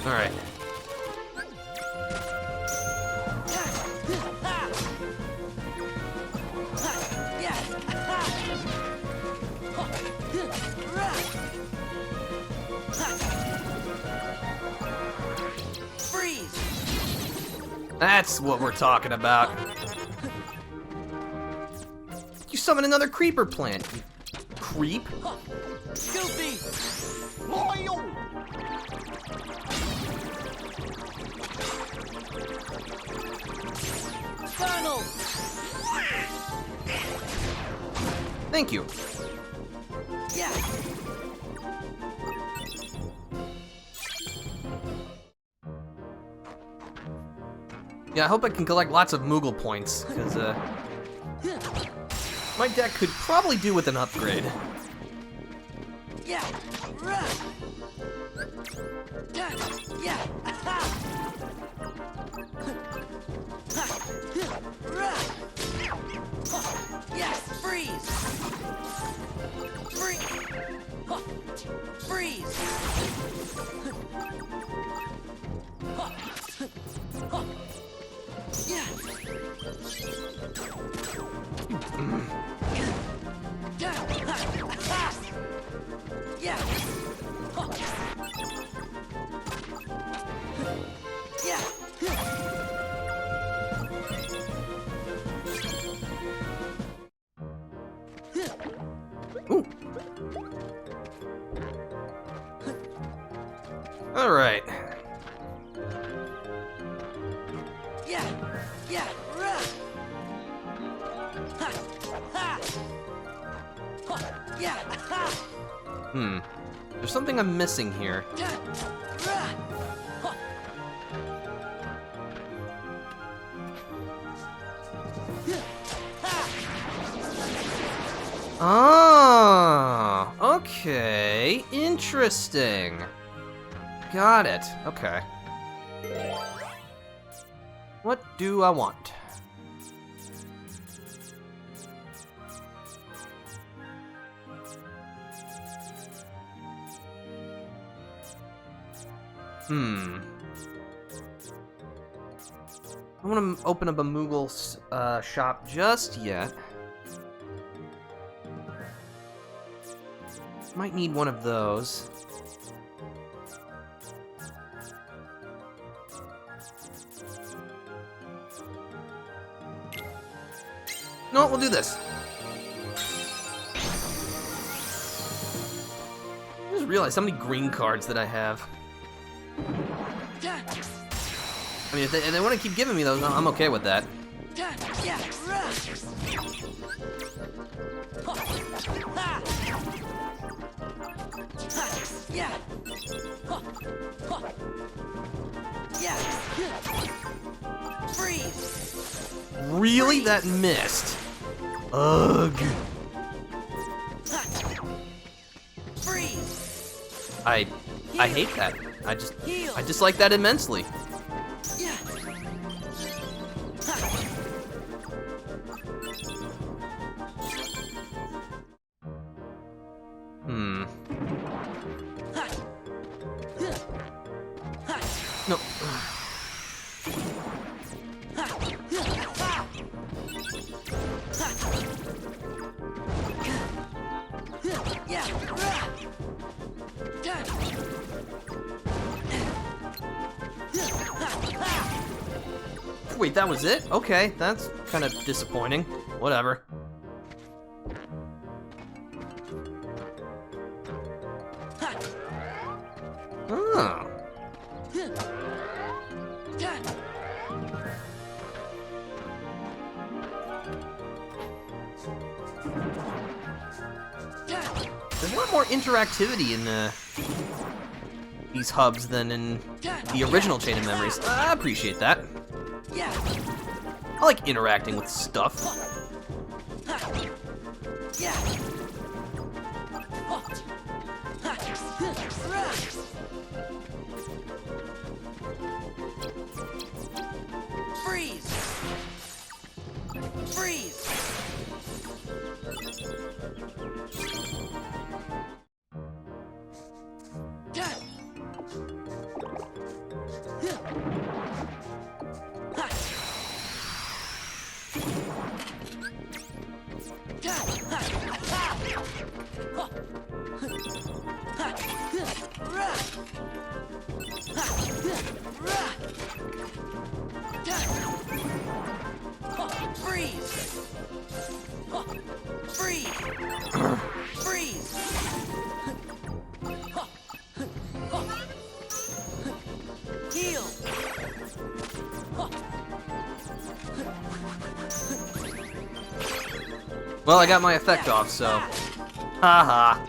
A: Alright. That's what we're talking about. You summon another creeper plant, you creep.
B: Guilty!
E: Loyal!
B: Donald!
A: Thank you.
B: Yeah!
A: Yeah, I hope I can collect lots of Moogle points, because, my deck could probably do with an upgrade.
B: Yeah! Yeah! Yes! Freeze! Freeze! Yeah! Yeah! Yeah!
A: Ooh. All right.
B: Yeah! Yeah! Yeah!
A: There's something I'm missing here. Ah, okay. Interesting. Got it. Okay. What do I want? I don't want to open up a Moogle shop just yet. Might need one of those. No, we'll do this. I just realized how many green cards that I have. I mean, if they want to keep giving me those, I'm okay with that.
B: Yeah. Yeah. Freeze.
A: Really? That missed. Ugh.
B: Freeze.
A: I hate that. I dislike that immensely.
B: Yeah.
A: No. Wait, that was it? Okay, that's kind of disappointing. Whatever. Oh. There's a lot more interactivity in these hubs than in the original Chain of Memories. I appreciate that.
B: Yeah.
A: I like interacting with stuff.
B: Yeah. Freeze. Freeze.
A: Well, I got my effect off, so. Haha.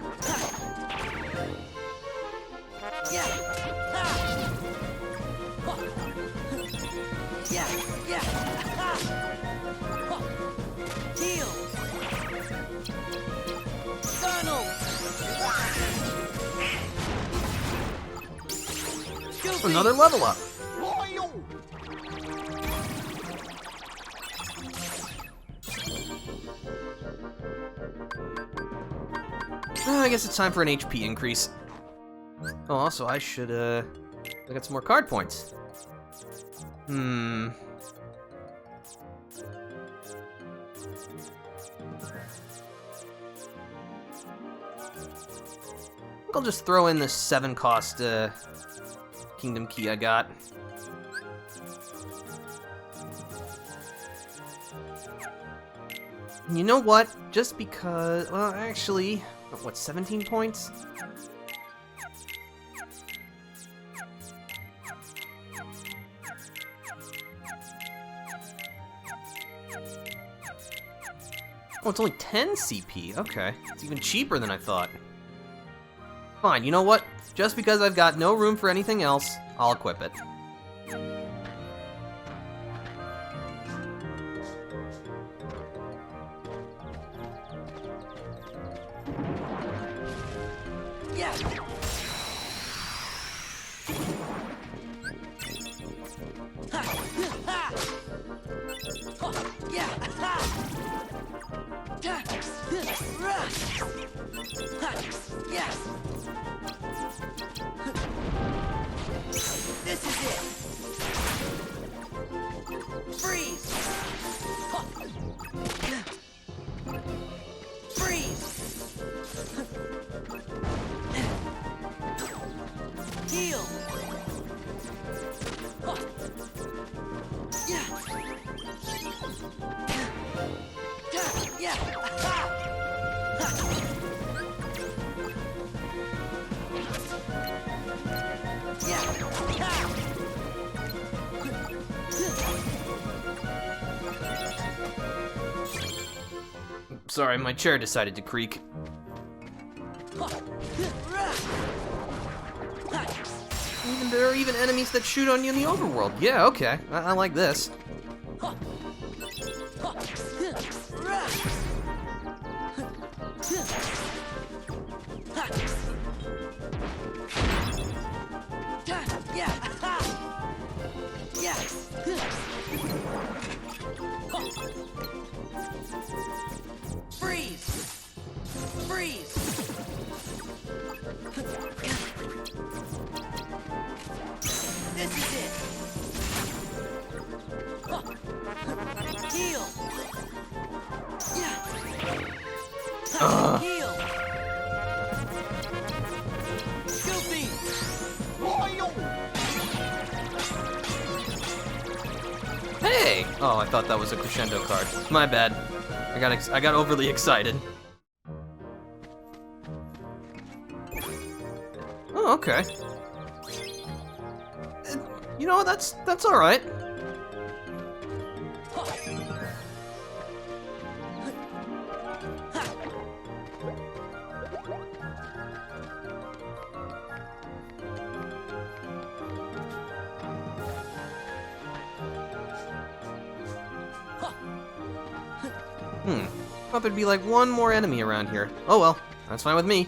A: Another level up. I guess it's time for an HP increase. Oh, also, I should, I got some more card points. I think I'll just throw in the 7-cost, Kingdom Key I got. You know what? Just because, well, actually, what, 17 points? Oh, it's only 10 CP. Okay. It's even cheaper than I thought. Fine, you know what? Just because I've got no room for anything else, I'll equip it.
B: This is it. Freeze. Freeze. Heal. Yeah. Yeah.
A: Sorry, my chair decided to creak. there are even enemies that shoot on you in the overworld. Yeah, okay. I like this.
B: Freeze! Freeze! This is it! Heal! Yeah! Heal! Goofy!
A: Hey! Oh, I thought that was a crescendo card. My bad. I got overly excited. Oh, okay. You know, that's all right. Thought there'd be like one more enemy around here. Oh well, that's fine with me.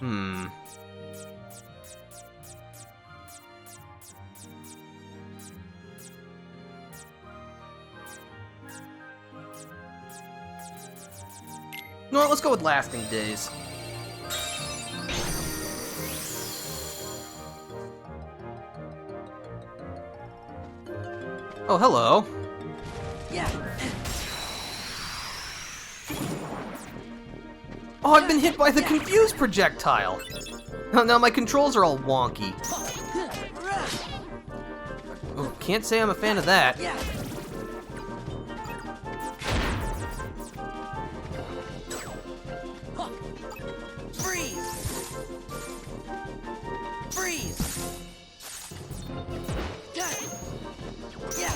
A: You know what, let's go with lasting days. Oh, hello.
B: Yeah.
A: Oh, I've been hit by the confuse projectile. Now my controls are all wonky. Oh, can't say I'm a fan of that.
B: Yeah. Freeze! Freeze! Yeah!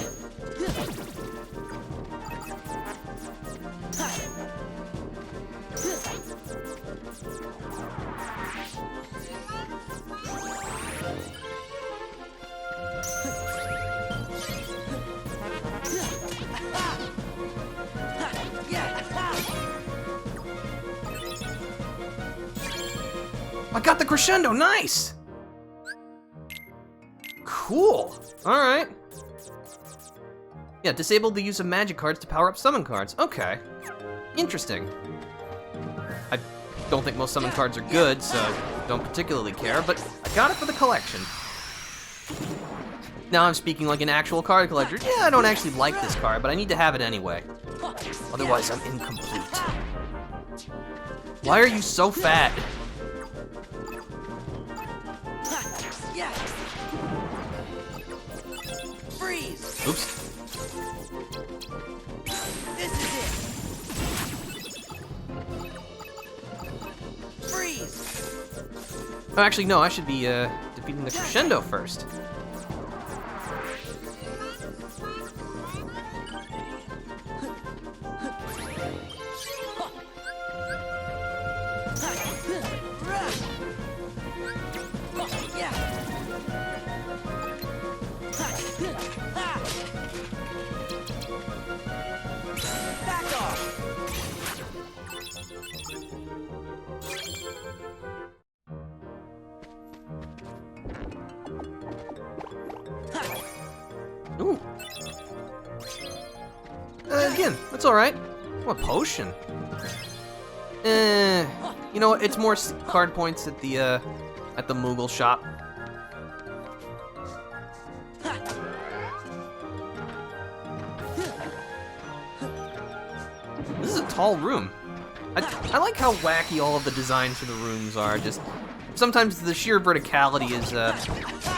A: I got the crescendo, nice! Cool, alright. Yeah, disabled the use of magic cards to power up summon cards. Okay, interesting. I don't think most summon cards are good, so don't particularly care, but I got it for the collection. Now I'm speaking like an actual card collector. Yeah, I don't actually like this card, but I need to have it anyway. Otherwise, I'm incomplete. Why are you so fat?
B: Yeah. Freeze.
A: Oops.
B: This is it. Freeze.
A: Oh, actually, no, I should be defeating the crescendo first.
B: Back off.
A: Ooh. Again, that's all right. What potion? You know what? It's more card points at the Moogle shop. This is a tall room. I like how wacky all of the designs for the rooms are. Just sometimes the sheer verticality is a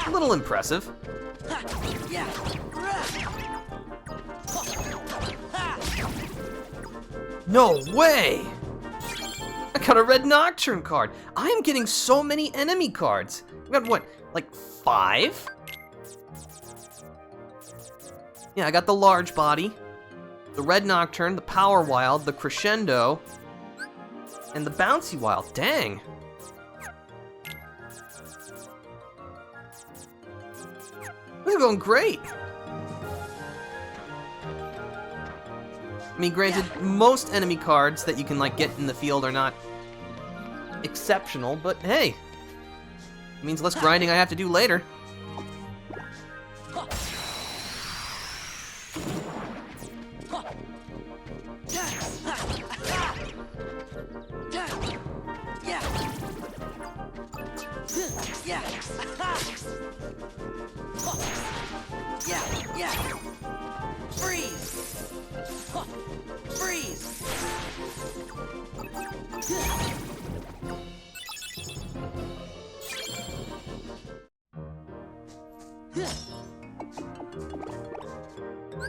A: little impressive. No way! I got a red Nocturne card. I am getting so many enemy cards. I got what, like 5? Yeah, I got the large body, the red Nocturne, the Power Wild, the Crescendo. And the bouncy wild, dang. This is going great. I mean, granted, most enemy cards that you can, like, get in the field are not exceptional, but hey, it means less grinding I have to do later.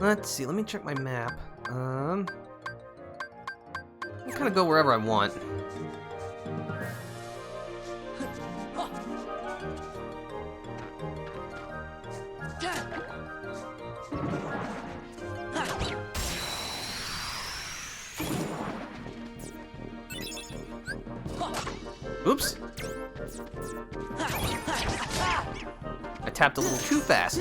A: Let's see, let me check my map. I kind of go wherever I want. Oops. I tapped a little too fast.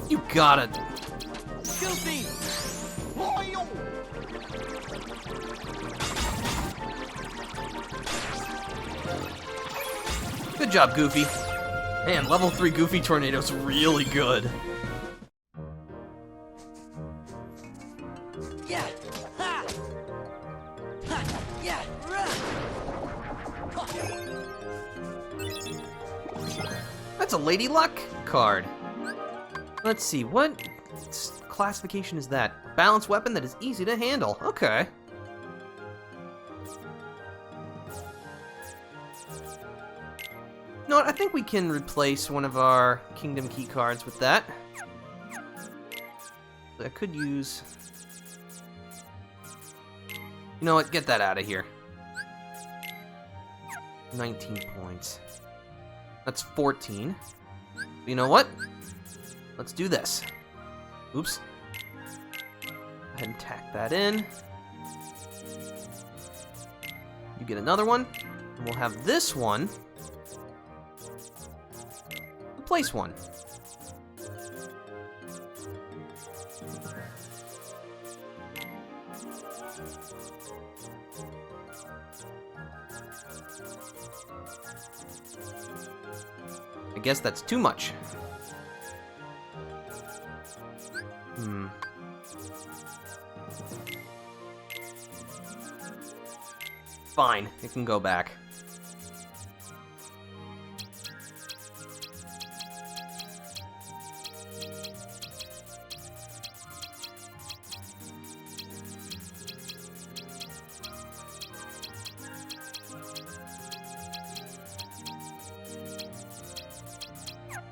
A: You gotta.
B: Goofy!
A: Good job, Goofy. Man, level 3 Goofy Tornado's really good.
B: Yeah! Ha! Ha! Yeah!
A: That's a Lady Luck card. Let's see, what classification is that? Balanced weapon that is easy to handle. Okay. You know what, I think we can replace one of our Kingdom Key cards with that. I could use... You know what, get that out of here. 19 points. That's 14. You know what? Let's do this. Oops. Go ahead and tack that in. You get another one. And we'll have this one replace one. I guess that's too much. Fine, it can go back.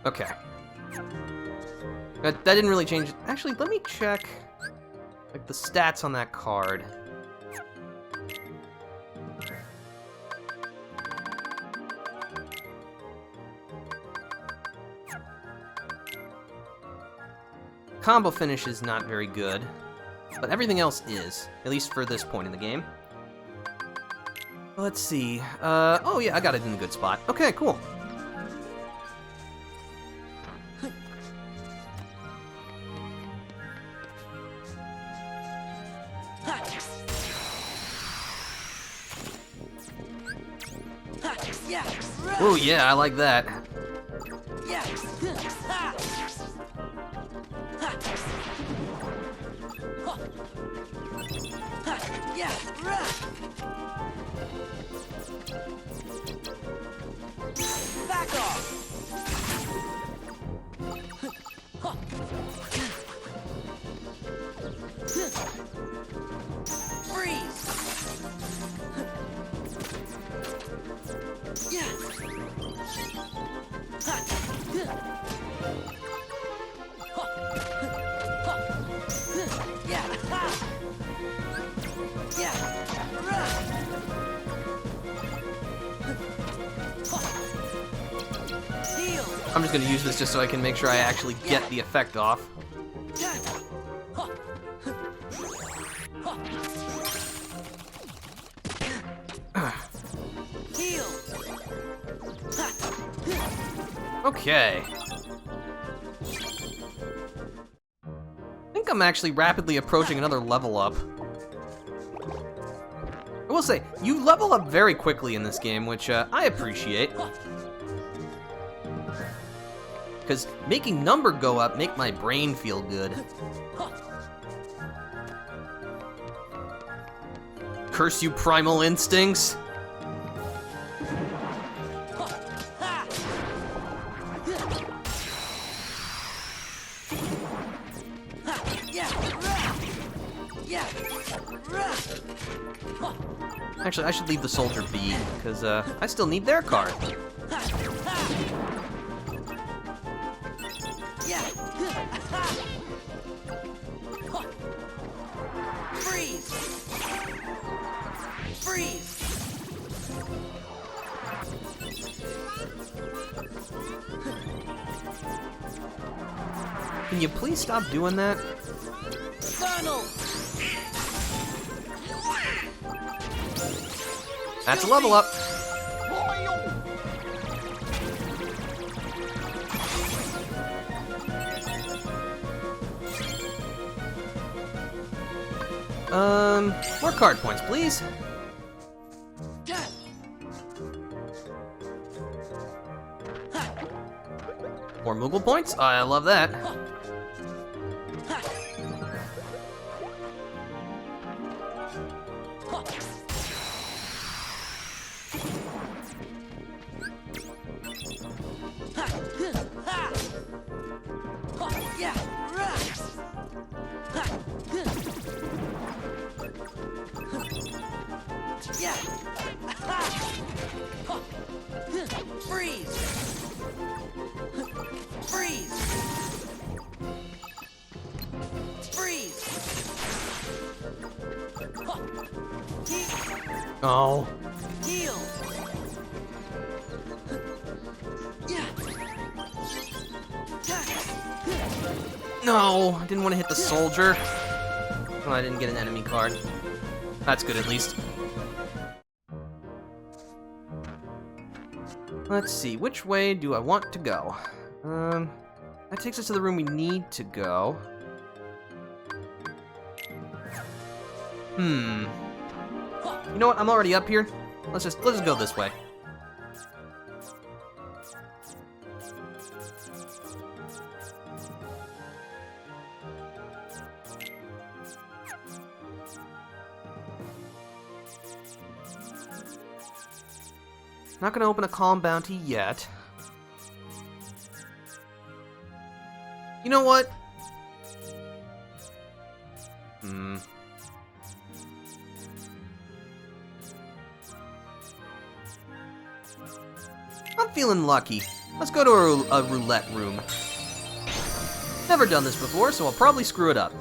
A: Okay. That didn't really change. Actually, let me check like the stats on that card. Combo finish is not very good, but everything else is, at least for this point in the game. Let's see. Oh yeah, I got it in a good spot. Okay, cool. Oh yeah, I like that.
B: Back off! Freeze! Yeah!
A: I'm just gonna use this just so I can make sure I actually get the effect off. Okay. I think I'm actually rapidly approaching another level up. I will say, you level up very quickly in this game, which I appreciate. Because making number go up make my brain feel good. Curse you, primal instincts! Actually, I should leave the soldier be, because I still need their card.
B: Freeze! Freeze!
A: Can you please stop doing that?
B: Funnel!
A: That's a level up. More card points, please. More Moogle points? I love that.
B: Freeze! Freeze! Freeze!
A: Oh.
B: Heal!
A: No, I didn't want to hit the soldier. Oh, I didn't get an enemy card. That's good, at least. Let's see, which way do I want to go? That takes us to the room we need to go. You know what? I'm already up here. Let's just go this way. Not gonna open a calm bounty yet. You know what? I'm feeling lucky. Let's go to a roulette room. Never done this before, so I'll probably screw it up.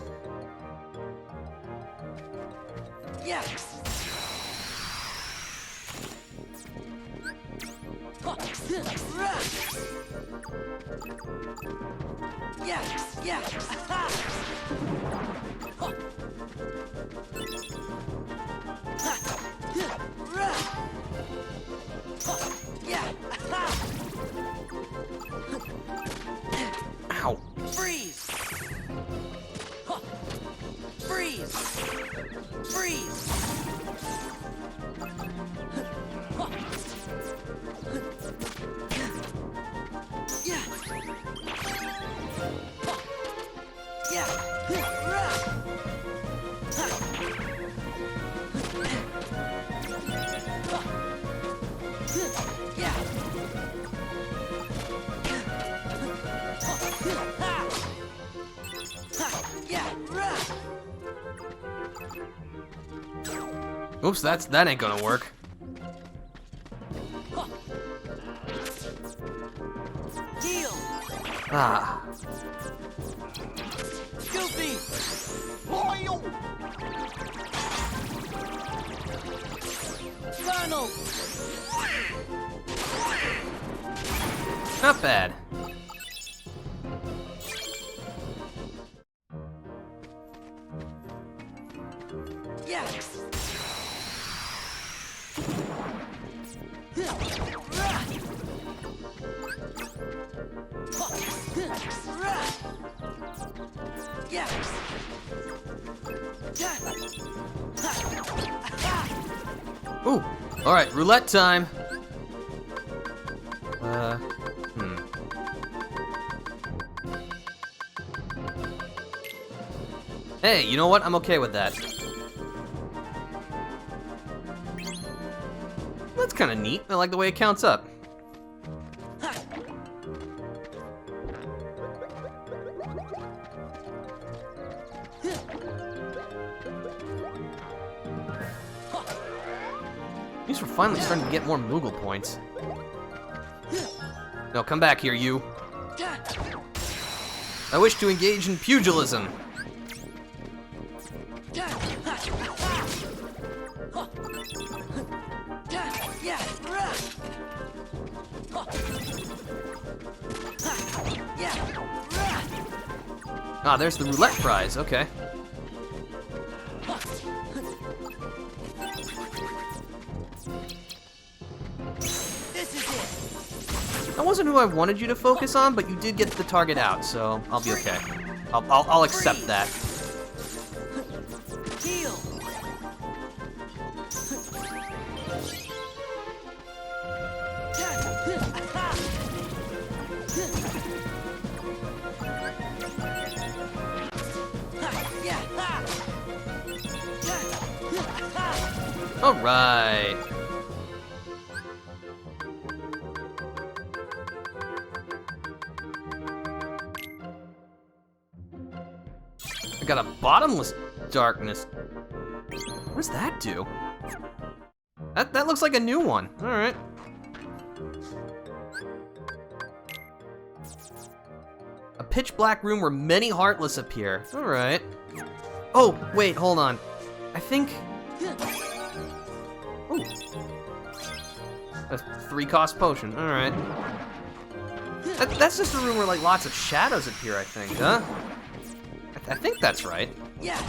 A: Ow.
B: Freeze! Freeze! Freeze!
A: Oops, that ain't gonna work.
B: Heal!
A: Ah.
B: Goofy! Funnel!
A: Not bad. Ooh, alright, roulette time. Hey, you know what? I'm okay with that. That's kind of neat. I like the way it counts up. At least we're finally starting to get more Moogle points. No, come back here, you. I wish to engage in pugilism. Ah, there's the roulette prize, okay. That wasn't who I wanted you to focus on, but you did get the target out, so I'll be okay. I'll accept that. All right. I got a bottomless darkness. What does that do? That looks like a new one. All right. A pitch black room where many heartless appear. All right. Oh, wait, hold on. I think... Ooh. A 3-cost potion, all right. That's just a room where like lots of shadows appear, I think, huh? I think that's right. Yeah.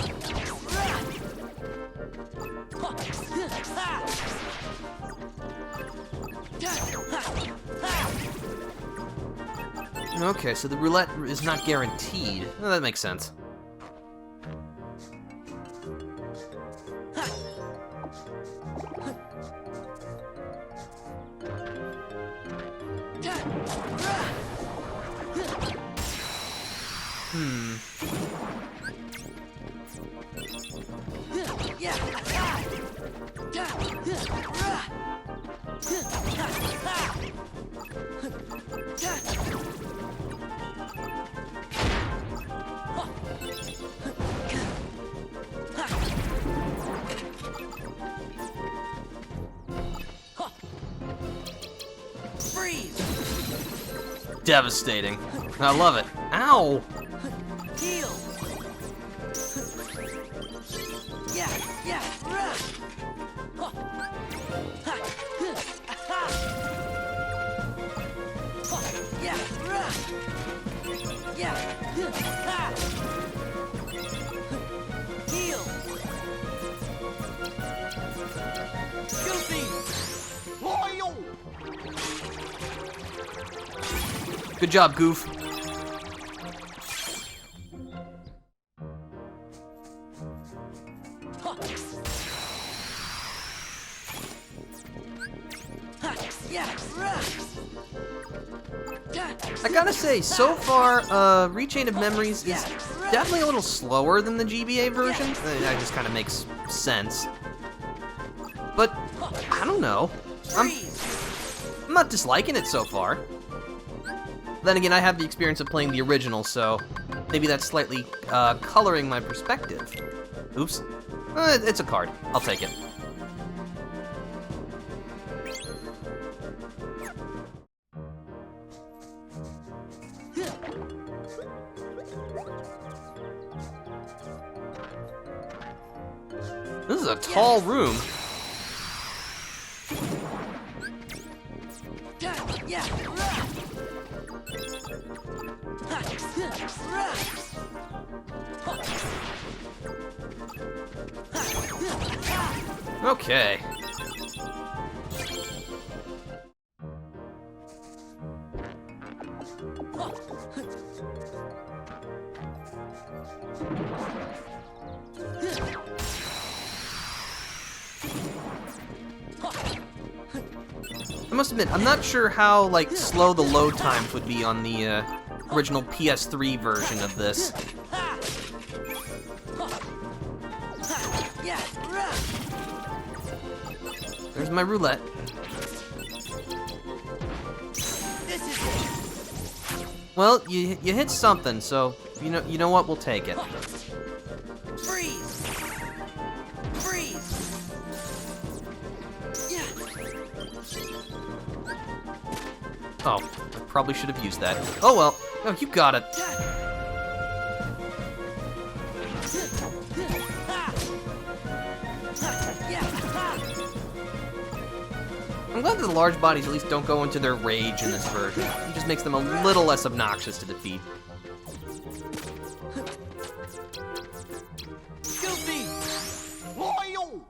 A: Okay, so the roulette is not guaranteed. Well, that makes sense. Devastating. I love it. Ow! Heal. Good job, Goof. I gotta say, so far, Rechain of Memories is definitely a little slower than the GBA version. That just kind of makes sense. But, I don't know. I'm not disliking it so far. Then again, I have the experience of playing the original, so maybe that's slightly coloring my perspective. Oops. It's a card. I'll take it. This is a tall room. Okay. must admit, I'm not sure how, like, slow the load times would be on the, original PS3 version of this. There's my roulette. Well, you hit something, so you know what, we'll take it.
B: Freeze! Freeze!
A: Oh, I probably should have used that. Oh well. Oh, you got it. I'm glad that the large bodies at least don't go into their rage in this version. It just makes them a little less obnoxious to defeat.
B: Goofy!
E: Loyal!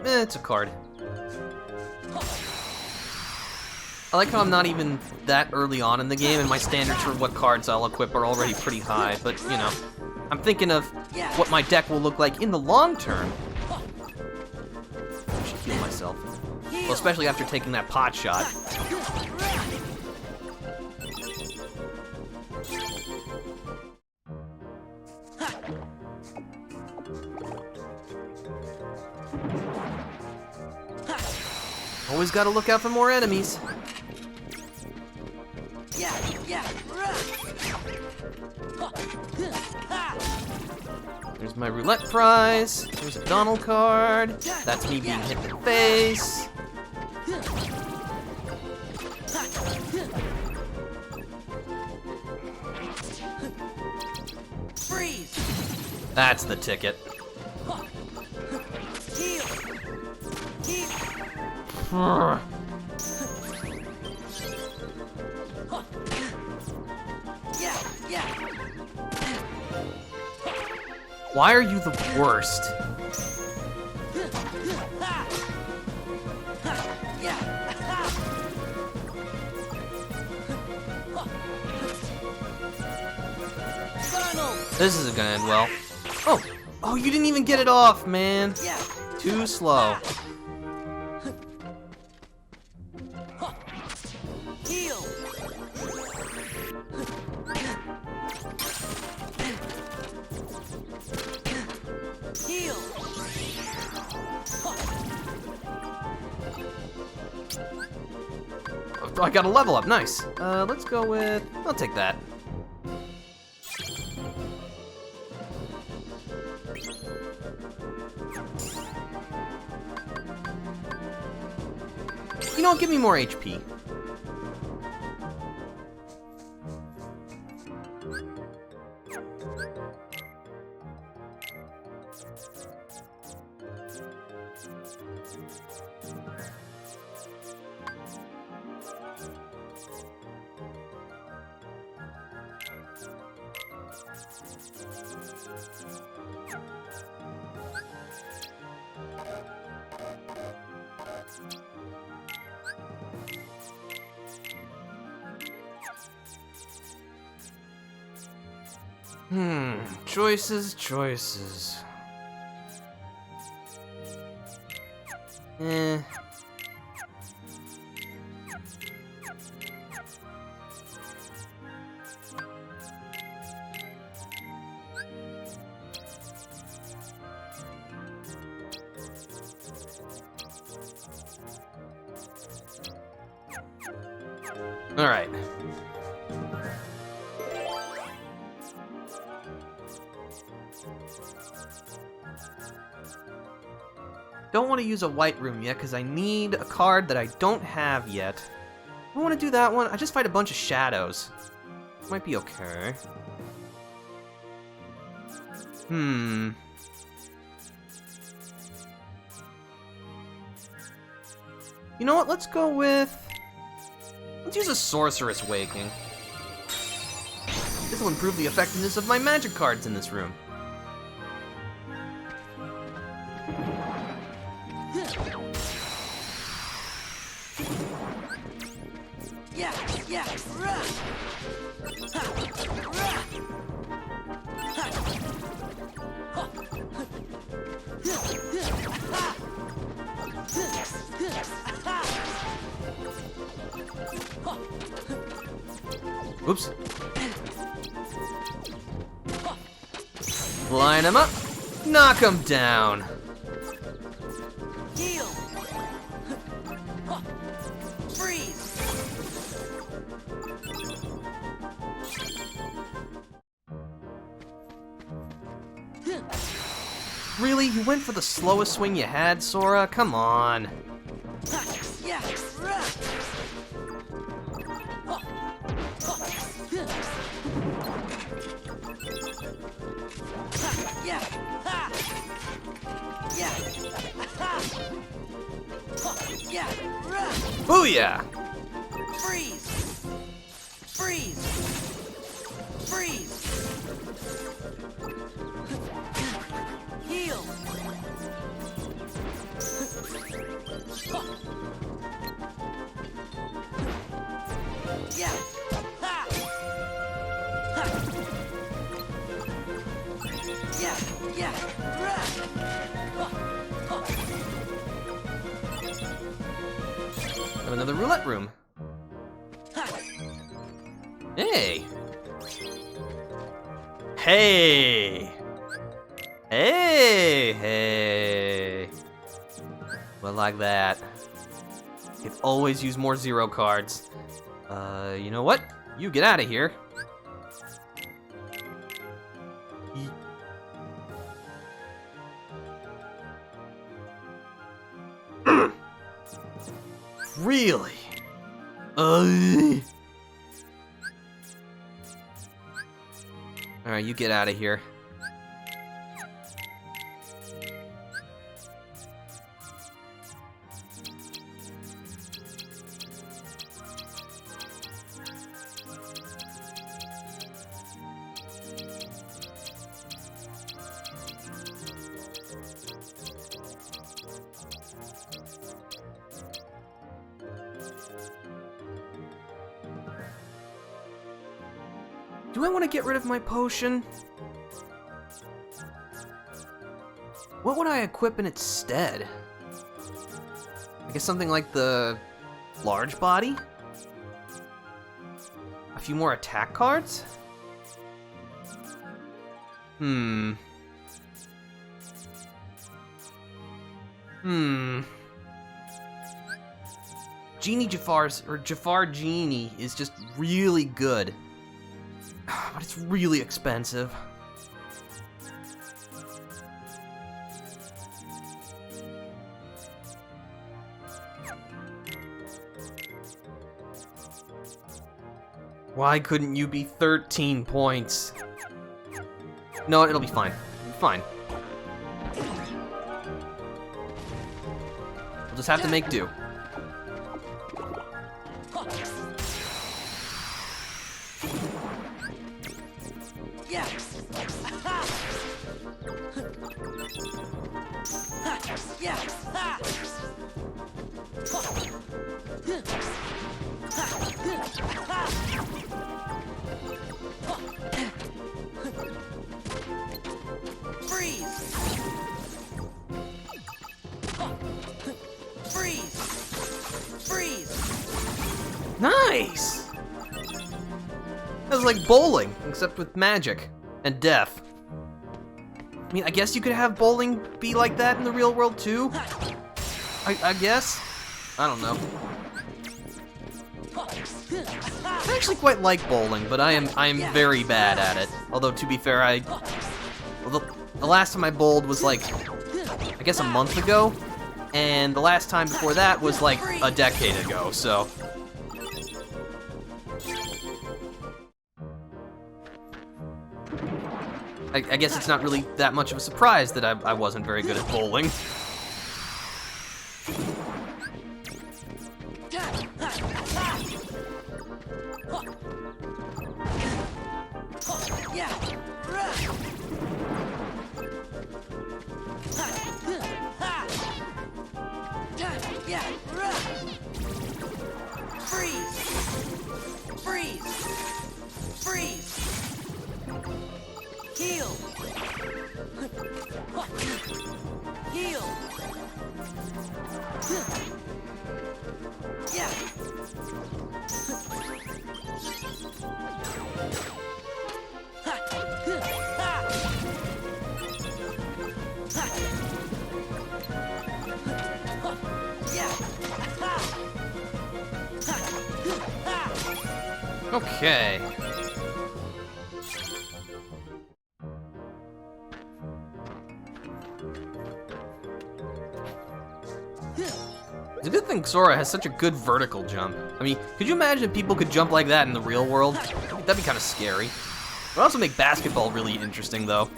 A: It's a card. I like how I'm not even that early on in the game, and my standards for what cards I'll equip are already pretty high, but, you know, I'm thinking of what my deck will look like in the long term. I should heal myself. Well, especially after taking that pot shot. Always gotta look out for more enemies. There's my roulette prize. There's a Donald card. That's me being hit in the face.
B: Freeze!
A: That's the ticket.
B: Heal! Heal!
A: Why are you the worst? This isn't gonna end well. Oh, you didn't even get it off, man. Too slow.
B: Heal! Heal!
A: I got a level up, nice. Let's go with, I'll take that. You know what, give me more HP. Choices. All right. Don't want to use a white room yet because I need a card that I don't have yet. I don't want to do that one. I just fight a bunch of shadows. Might be okay. You know what? Let's go with Let's use a Sorceress Waking. This will improve the effectiveness of my magic cards in this room. Oops. Line him up. Knock him down.
B: Heal. Freeze.
A: Really? You went for the slowest swing you had, Sora? Come on. Booyah!
B: Freeze! Freeze! Freeze! Heal! Yeah! Ha! Ha! Yeah! Yeah!
A: Have another roulette room. Hey! Hey! Hey! Hey! Well, like that. Could always use more zero cards. You know what? You get out of here. Really? Alright, you get out of here. Do I want to get rid of my potion? What would I equip in its stead? I guess something like the large body? A few more attack cards? Jafar Genie is just really good. But it's really expensive. Why couldn't you be 13 points? No, it'll be fine. Fine. We'll just have to make do. Nice! That was like bowling, except with magic and death. I mean, I guess you could have bowling be like that in the real world too. I guess. I don't know. I actually quite like bowling, but I am very bad at it. Although to be fair, well, the last time I bowled was like, I guess a month ago, and the last time before that was like a decade ago. So. I guess it's not really that much of a surprise that I wasn't very good at bowling. Okay. It's a good thing Sora has such a good vertical jump. I mean, could you imagine if people could jump like that in the real world? That'd be kind of scary. It would also make basketball really interesting, though.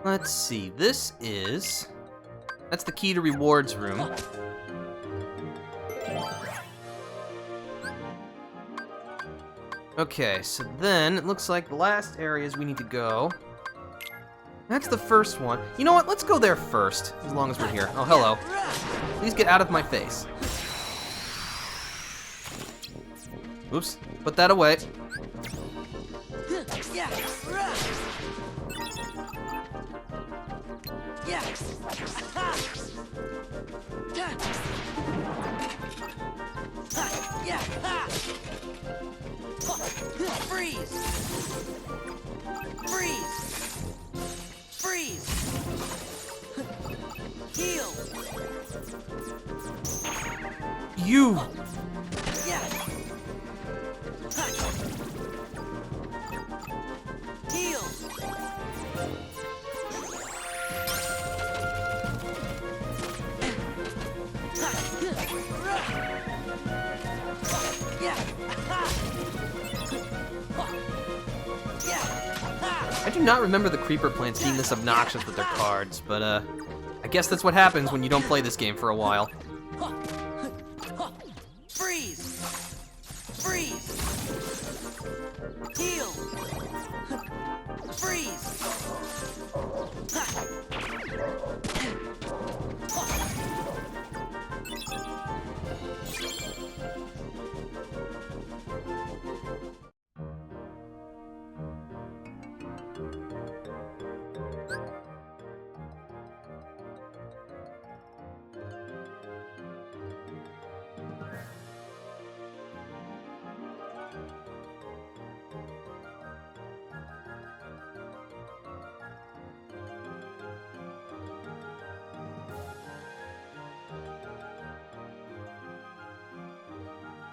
A: Let's see, that's the key to rewards room. Okay, so then it looks like the last areas we need to go. That's the first one. You know what, let's go there first, as long as we're here. Oh, hello. Please get out of my face. Oops, put that away. You! I do not remember the creeper plants being this obnoxious with their cards, but I guess that's what happens when you don't play this game for a while.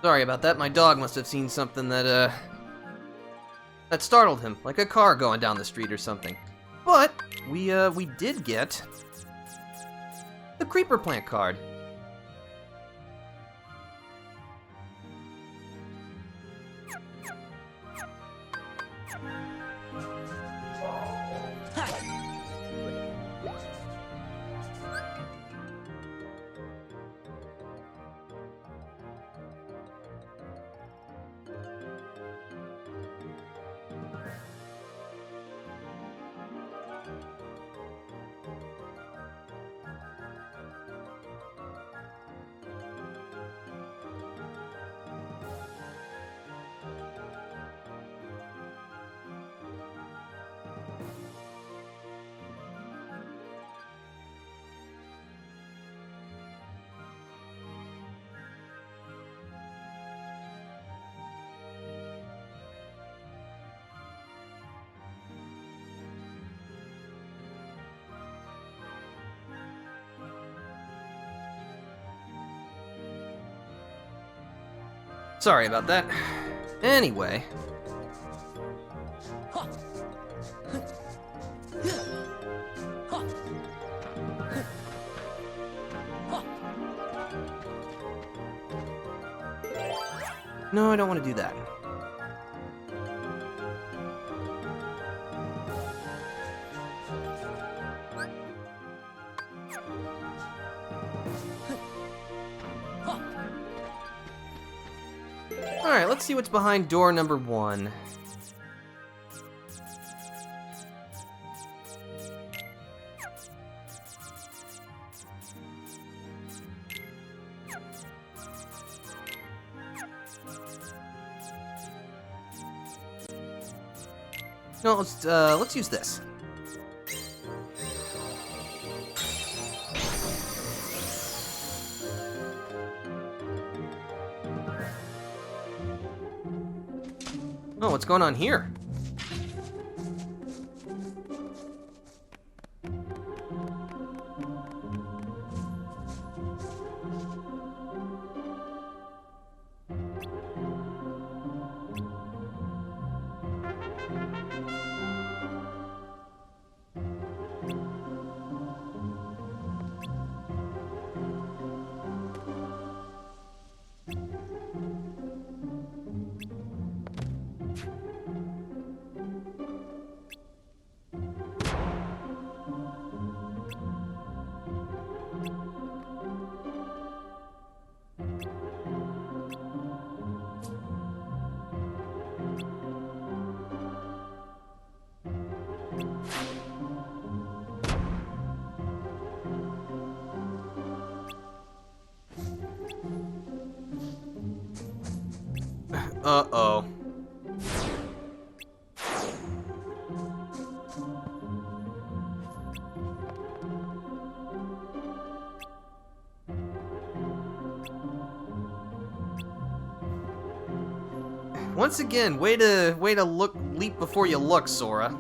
A: Sorry about that, my dog must have seen something that startled him, like a car going down the street or something. But, we did get the creeper plant card. Sorry about that. Anyway. No, I don't want to do that. Alright, let's see what's behind door number 1. No, let's use this. Oh, what's going on here? Uh-oh. Once again, way to leap before you look, Sora.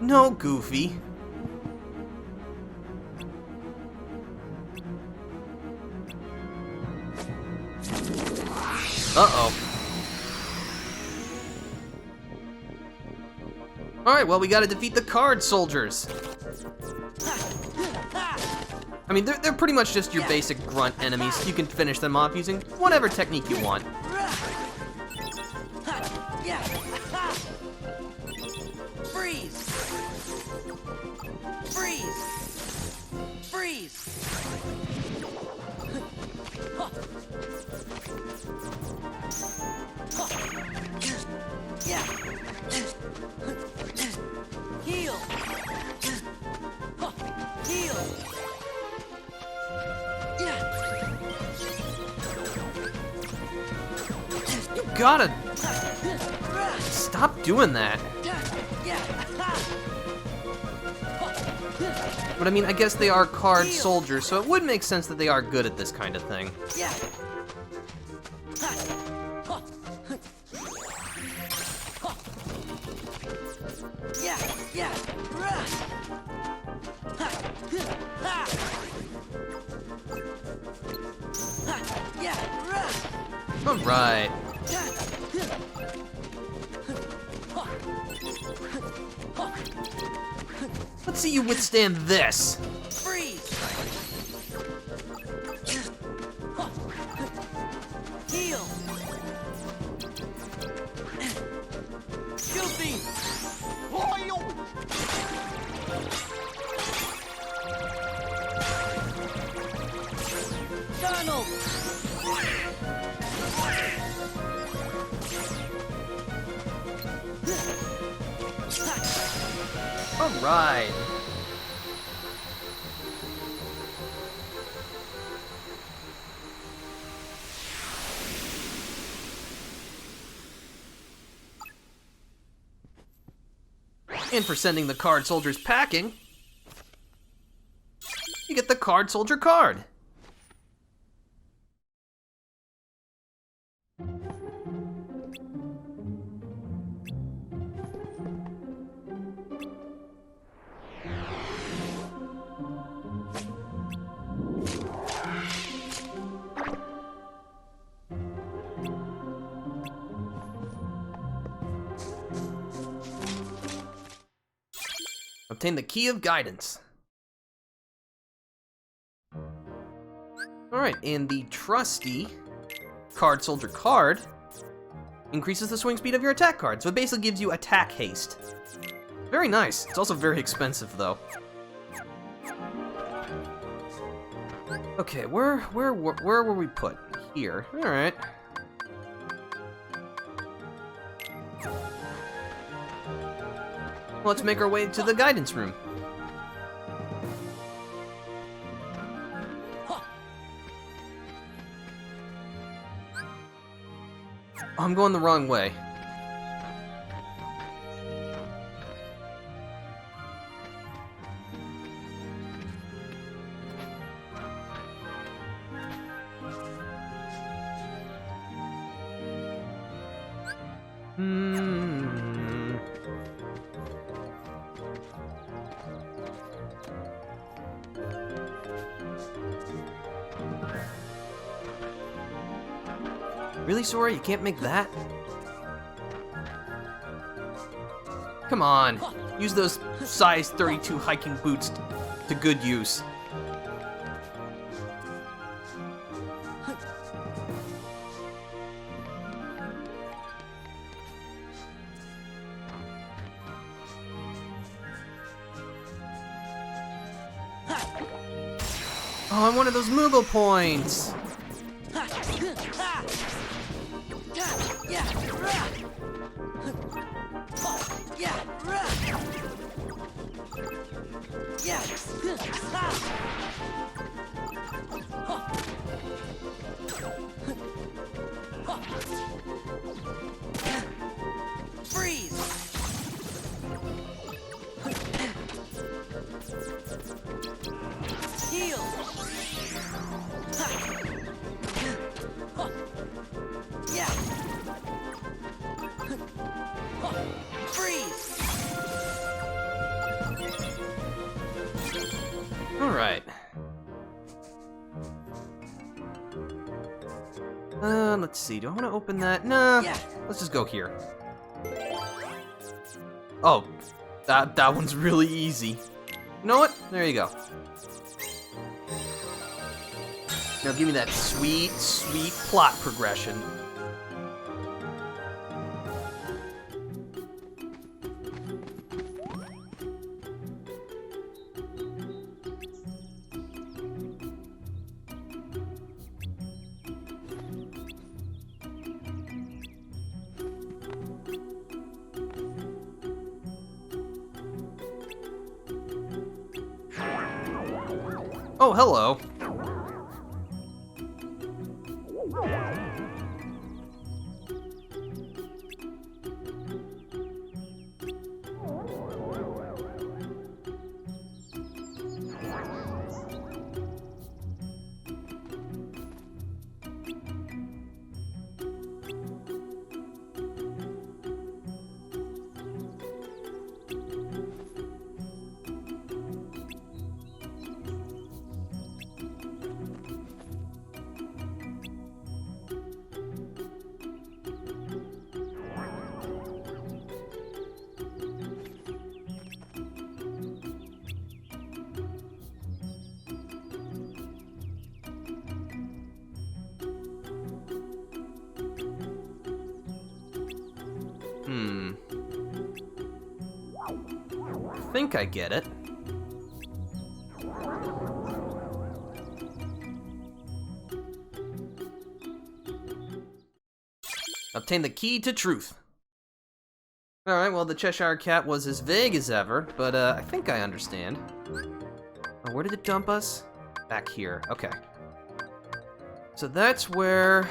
A: No, Goofy. Uh-oh. Alright, well, we gotta defeat the card soldiers. I mean, they're pretty much just your basic grunt enemies. You can finish them off using whatever technique you want.
B: Freeze! Freeze! Freeze! Yeah! Heal! Heal! Yeah!
A: You gotta stop doing that. But I mean, I guess they are card soldiers, so it would make sense that they are good at this kind of thing. All right. Let's see you withstand this.
B: Freeze! Heal! Shield beam! Donald!
A: All right. And for sending the card soldiers packing, you get the card soldier card. Obtain the Key of Guidance. Alright, and the trusty Card Soldier card increases the swing speed of your attack card, so it basically gives you attack haste. Very nice. It's also very expensive, though. Okay, where were we put? Here. Alright. Let's make our way to the guidance room. Oh, I'm going the wrong way. Really, Sora? You can't make that? Come on. Use those size 32 hiking boots to good use. Oh, I wanted those Moogle points! Alright. Let's see. Do I want to open that? Nah. Let's just go here. Oh, that one's really easy. You know what? There you go. Now give me that sweet, sweet plot progression. Oh, hello. I think I get it. Obtain the key to truth. Alright, well, the Cheshire Cat was as vague as ever, but I think I understand. Oh, where did it dump us? Back here. Okay. So that's where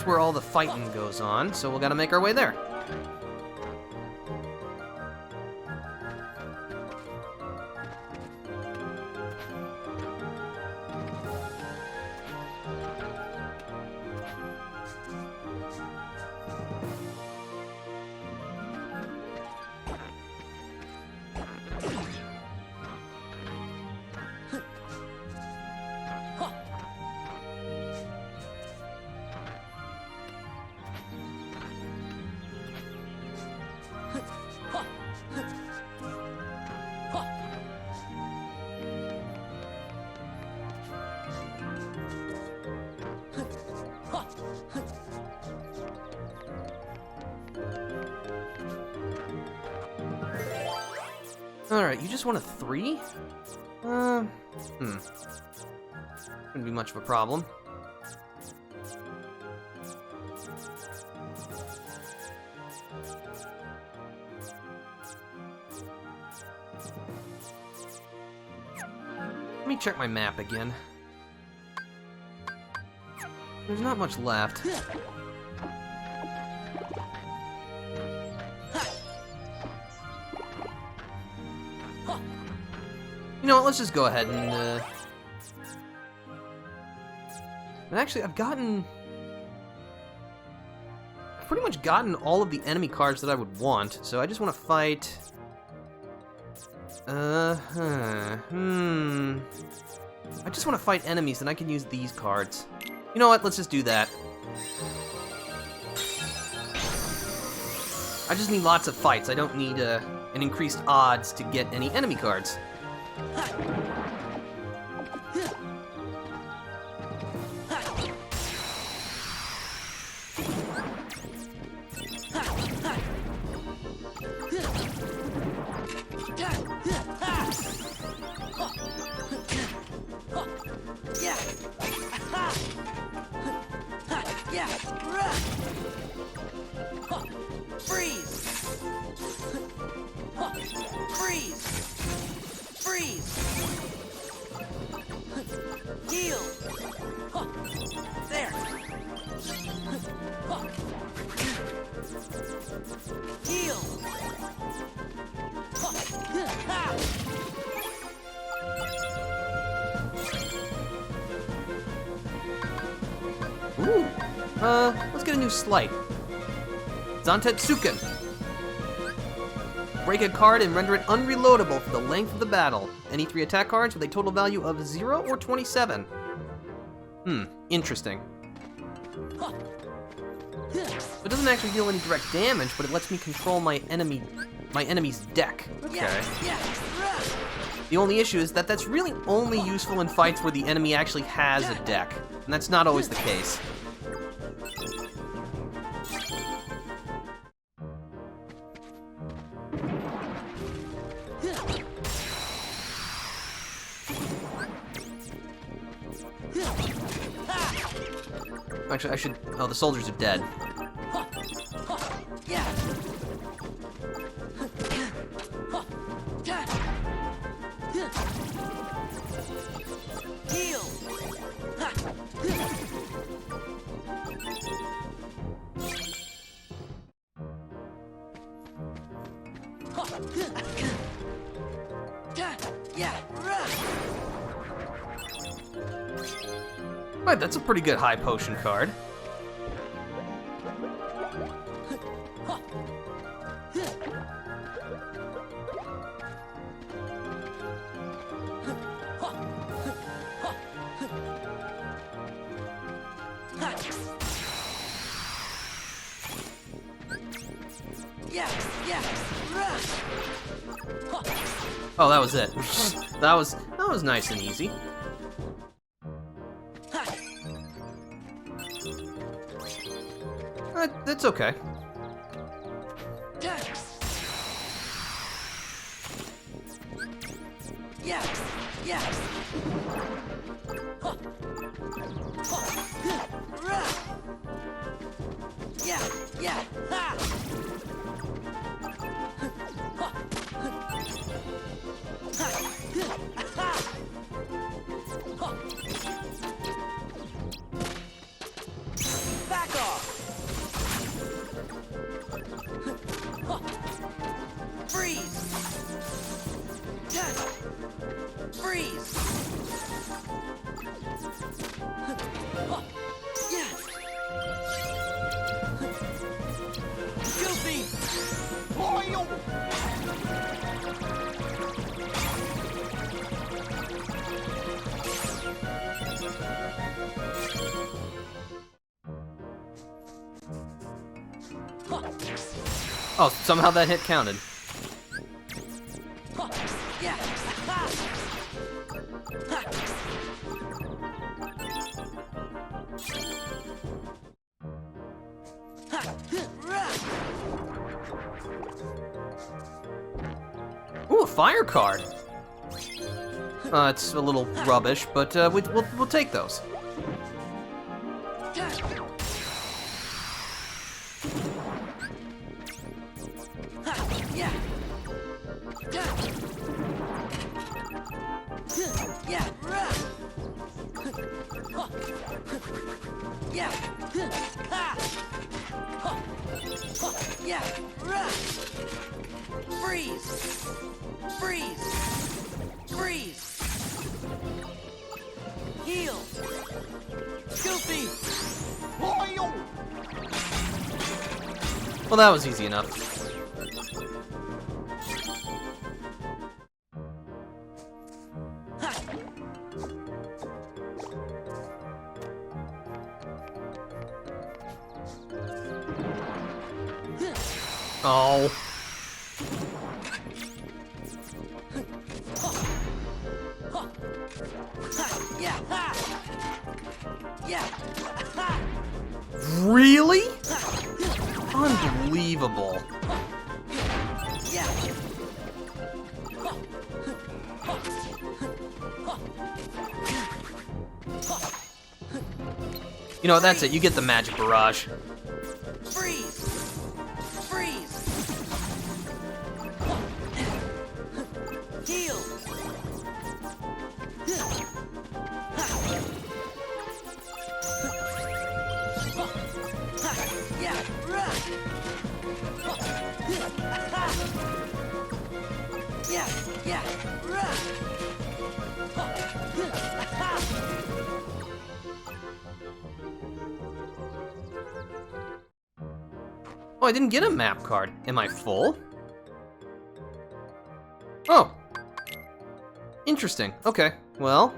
A: all the fighting goes on, so we gotta make our way there. Alright, you just want a 3? Shouldn't be much of a problem. Let me check my map again. There's not much left. You know what, let's just go ahead and, And actually, I've pretty much gotten all of the enemy cards that I would want, so I just want to fight... I just want to fight enemies, and I can use these cards. You know what, let's just do that. I just need lots of fights. I don't need, an increased odds to get any enemy cards. Ooh, let's get a new sleight. Zantetsuken. Break a card and render it unreloadable for the length of the battle. Any 3 attack cards with a total value of 0 or 27. Interesting. It doesn't actually deal any direct damage, but it lets me control my enemy's deck. Okay. The only issue is that that's really only useful in fights where the enemy actually has a deck, and that's not always the case. Actually, I should... Oh, the soldiers are dead. Right, that's a pretty good high potion card. Oh, that was it. that was nice and easy. That's okay. Oh, somehow that hit counted. Ooh, a fire card. It's a little rubbish, but we'll take those.
B: Freeze! Freeze! Freeze! Heal! Goofy!
A: Well, that was easy enough. Oh. Really? Unbelievable. You know, that's it. You get the magic barrage.
B: Freeze! Freeze! Heal!
A: Oh, I didn't get a map card. Am I full? Oh. Interesting. Okay, well.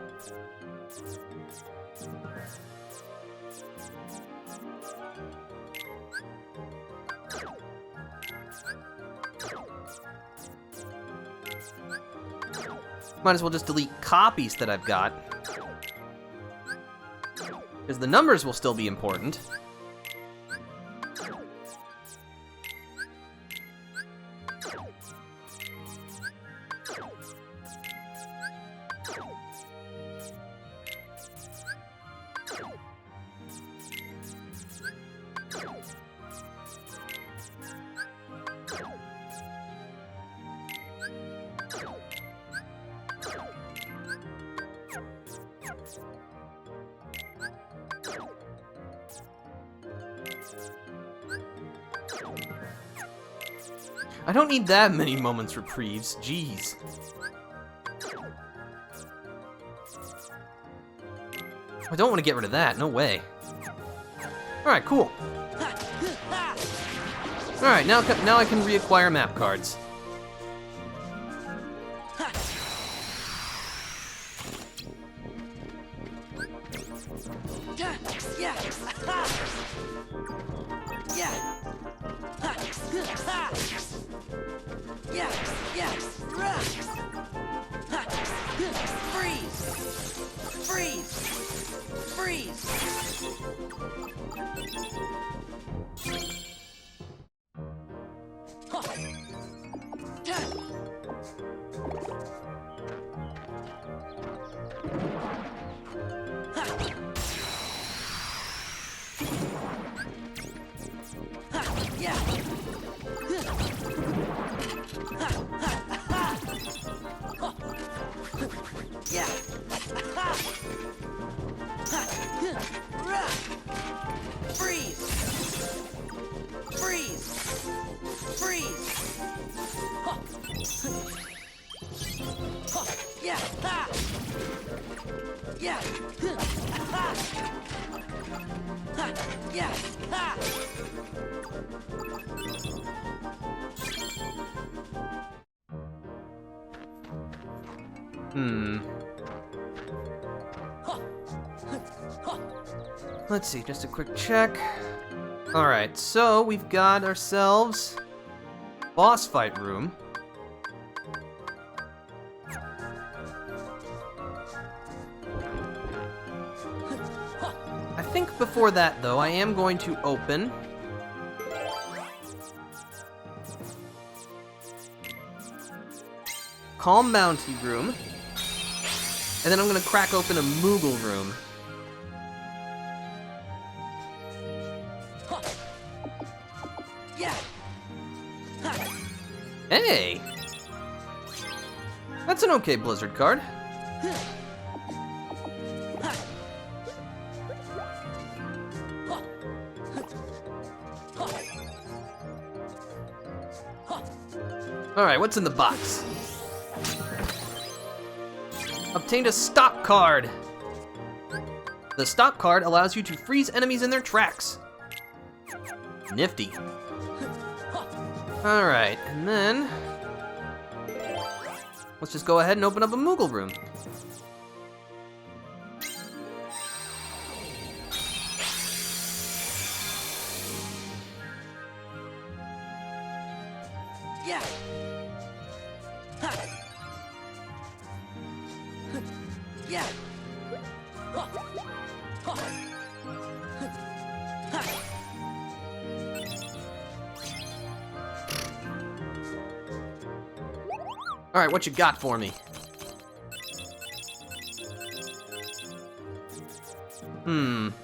A: Might as well just delete copies that I've got. Because the numbers will still be important. I don't need that many moments reprieves, jeez. I don't want to get rid of that, no way. Alright, cool. Alright, now I can reacquire map cards. Let's see, just a quick check. Alright, so we've got ourselves boss fight room. I think before that, though, I am going to open Calm Bounty Room. And then I'm gonna crack open a Moogle Room. Hey! That's an okay Blizzard card. Alright, what's in the box? Obtained a stop card. The stop card allows you to freeze enemies in their tracks. Nifty. Alright, and then... let's just go ahead and open up a Moogle room. Alright, what you got for me?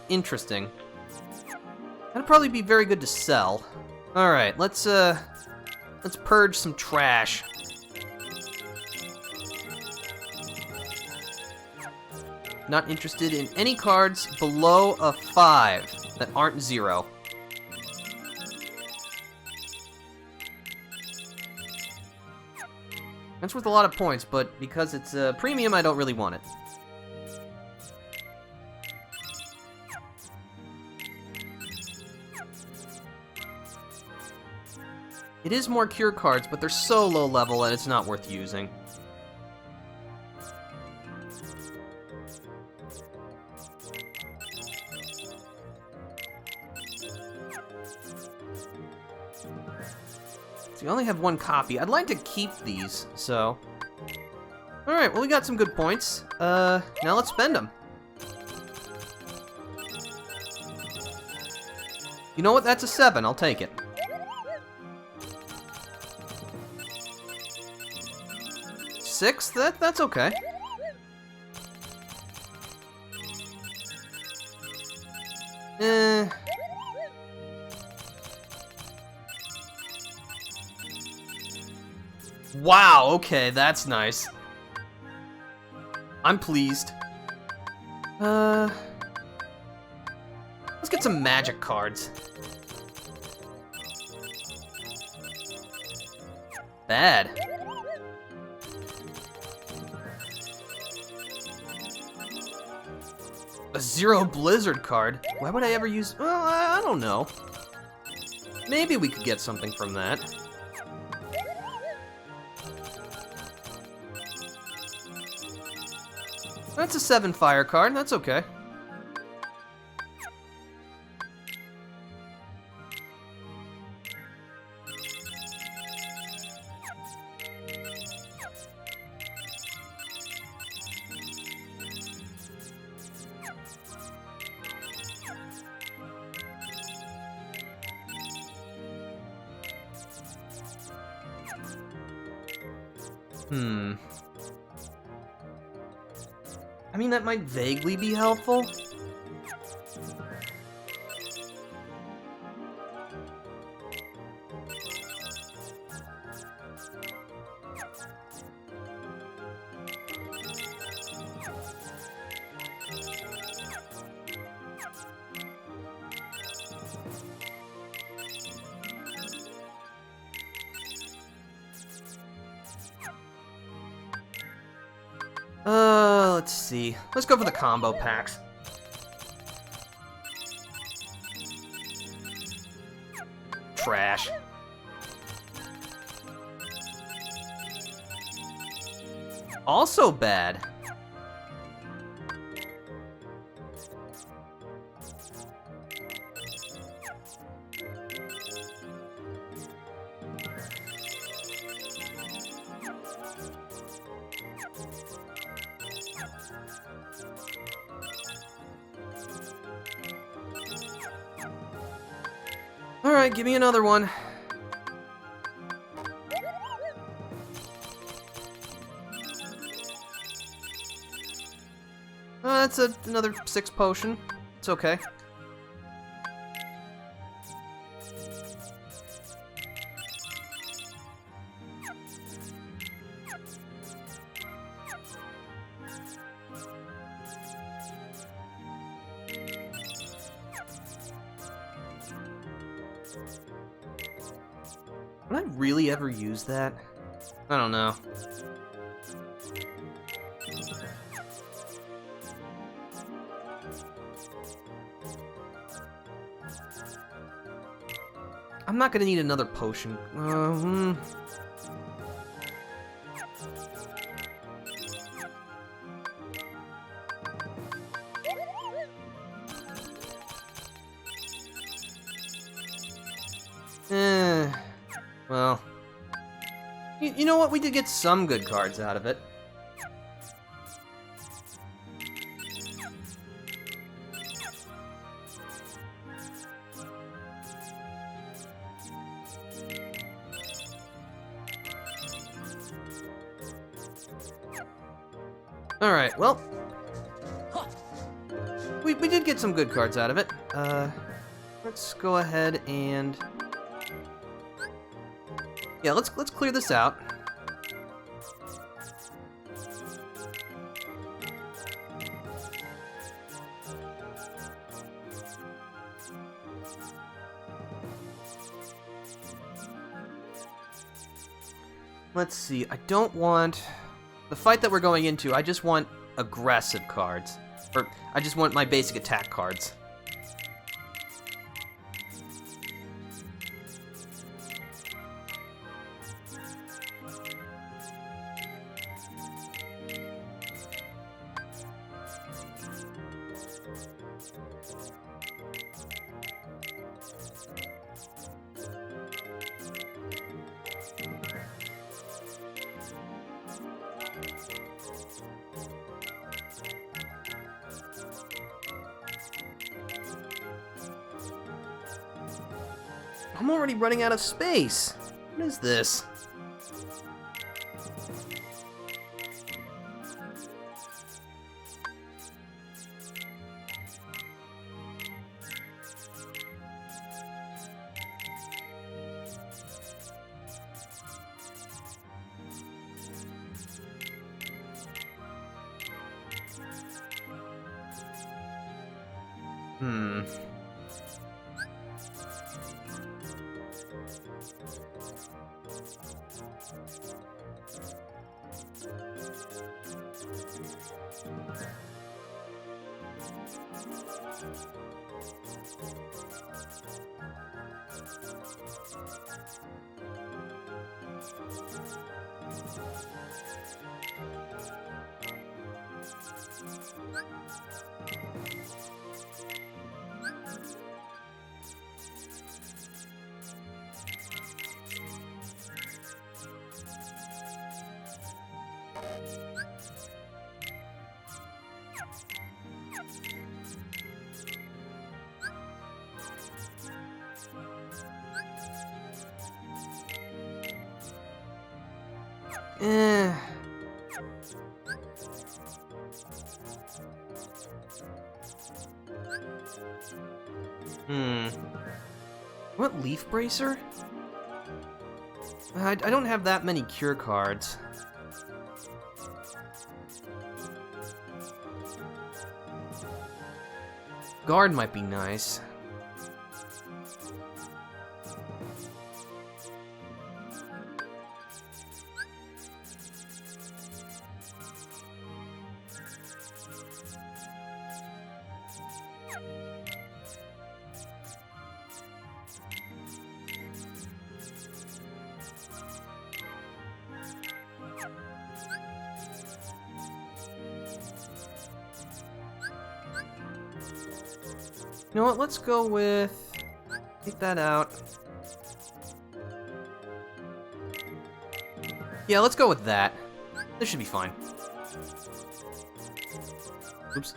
A: Interesting. That'd probably be very good to sell. Alright, let's purge some trash. Not interested in any cards below a 5 that aren't 0. That's worth a lot of points, but because it's a premium, I don't really want it. It is more cure cards, but they're so low level that it's not worth using. So you only have one copy. I'd like to keep these, so... Alright, well we got some good points. Now let's spend them. You know what? That's a 7. I'll take it. Six? That's okay. Wow, okay, that's nice. I'm pleased. Let's get some magic cards. Bad. A 0 Blizzard card? Why would I ever use... well, I don't know. Maybe we could get something from that. That's a 7 fire card, that's okay. I mean, that might vaguely be helpful. Let's see. Let's go for the combo packs. Trash. Also bad. Alright, give me another one. That's another 6 potion. It's okay. Would I really ever use that? I don't know. I'm not gonna need another potion. Well. You know what? We did get some good cards out of it. Alright, well. We did get some good cards out of it. Let's go ahead and... yeah, let's clear this out. Let's see, I don't want... the fight that we're going into, I just want aggressive cards. Or, I just want my basic attack cards. I'm already running out of space. What is this? What, Leaf Bracer? I don't have that many cure cards. Guard might be nice. You know what, let's go with... take that out. Yeah, let's go with that. This should be fine. Oops.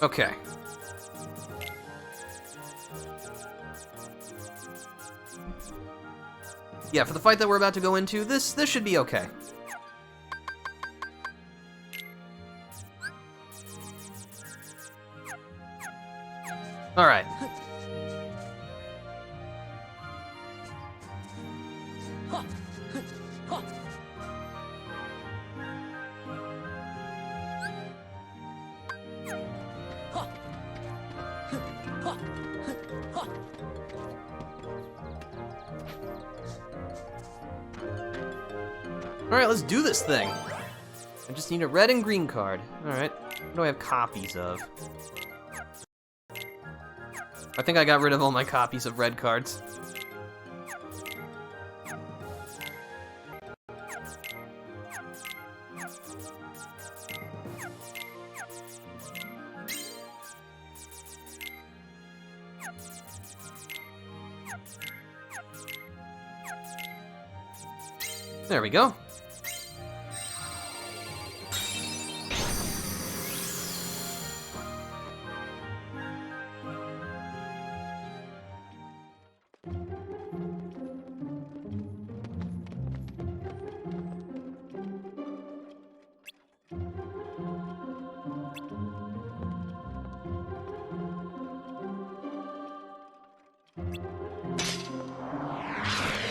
A: Okay. Yeah, for the fight that we're about to go into, this should be okay. Alright. Alright, let's do this thing. I just need a red and green card. Alright, what do I have copies of? I think I got rid of all my copies of red cards. There we go.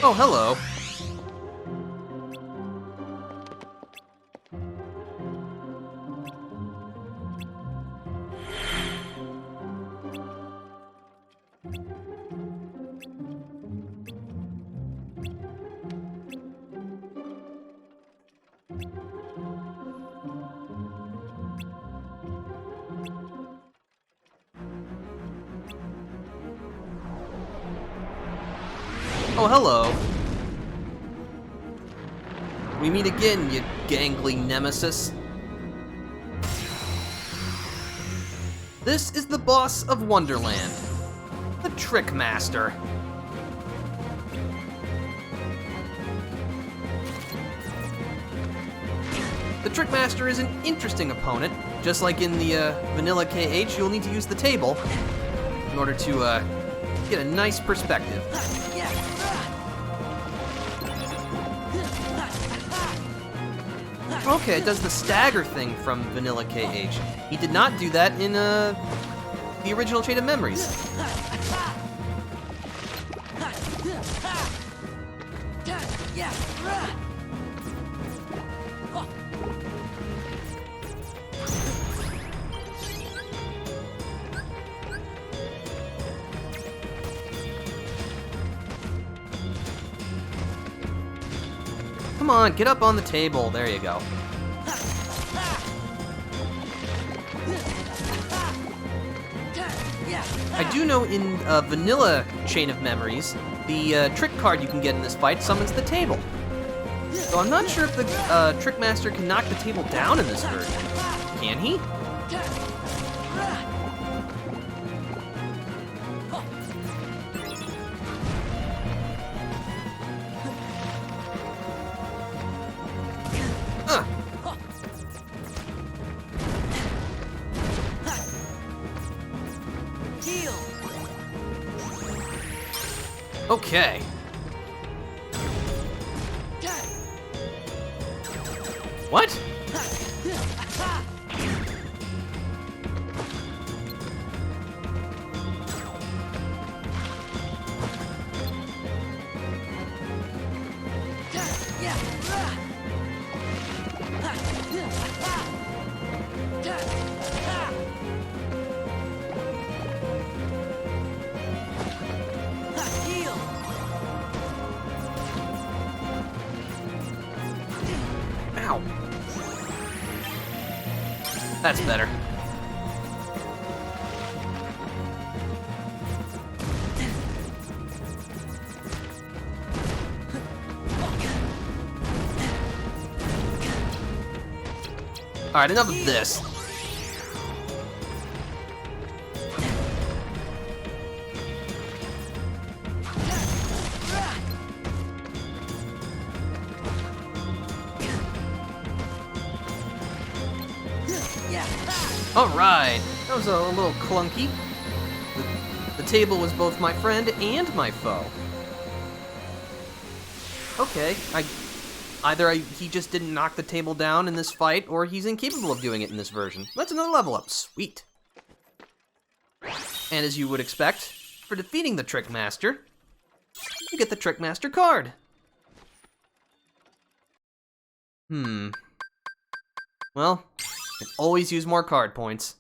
A: Oh, hello. Oh, hello. We meet again, you gangly nemesis. This is the boss of Wonderland, the Trick Master. The Trick Master is an interesting opponent. Just like in the vanilla KH, you'll need to use the table in order to get a nice perspective. Okay, it does the stagger thing from vanilla KH. He did not do that in the original Chain of Memories. Come on, get up on the table. There you go. I do know in vanilla Chain of Memories, the trick card you can get in this fight summons the table. So I'm not sure if the Trick Master can knock the table down in this version. Can he? Okay. What? Ow. That's better. Alright, enough of this. Alright, that was a little clunky. The table was both my friend and my foe. Okay, he just didn't knock the table down in this fight, or he's incapable of doing it in this version. That's another level up. Sweet. And as you would expect, for defeating the Trick Master, you get the Trick Master card. Well, can always use more card points.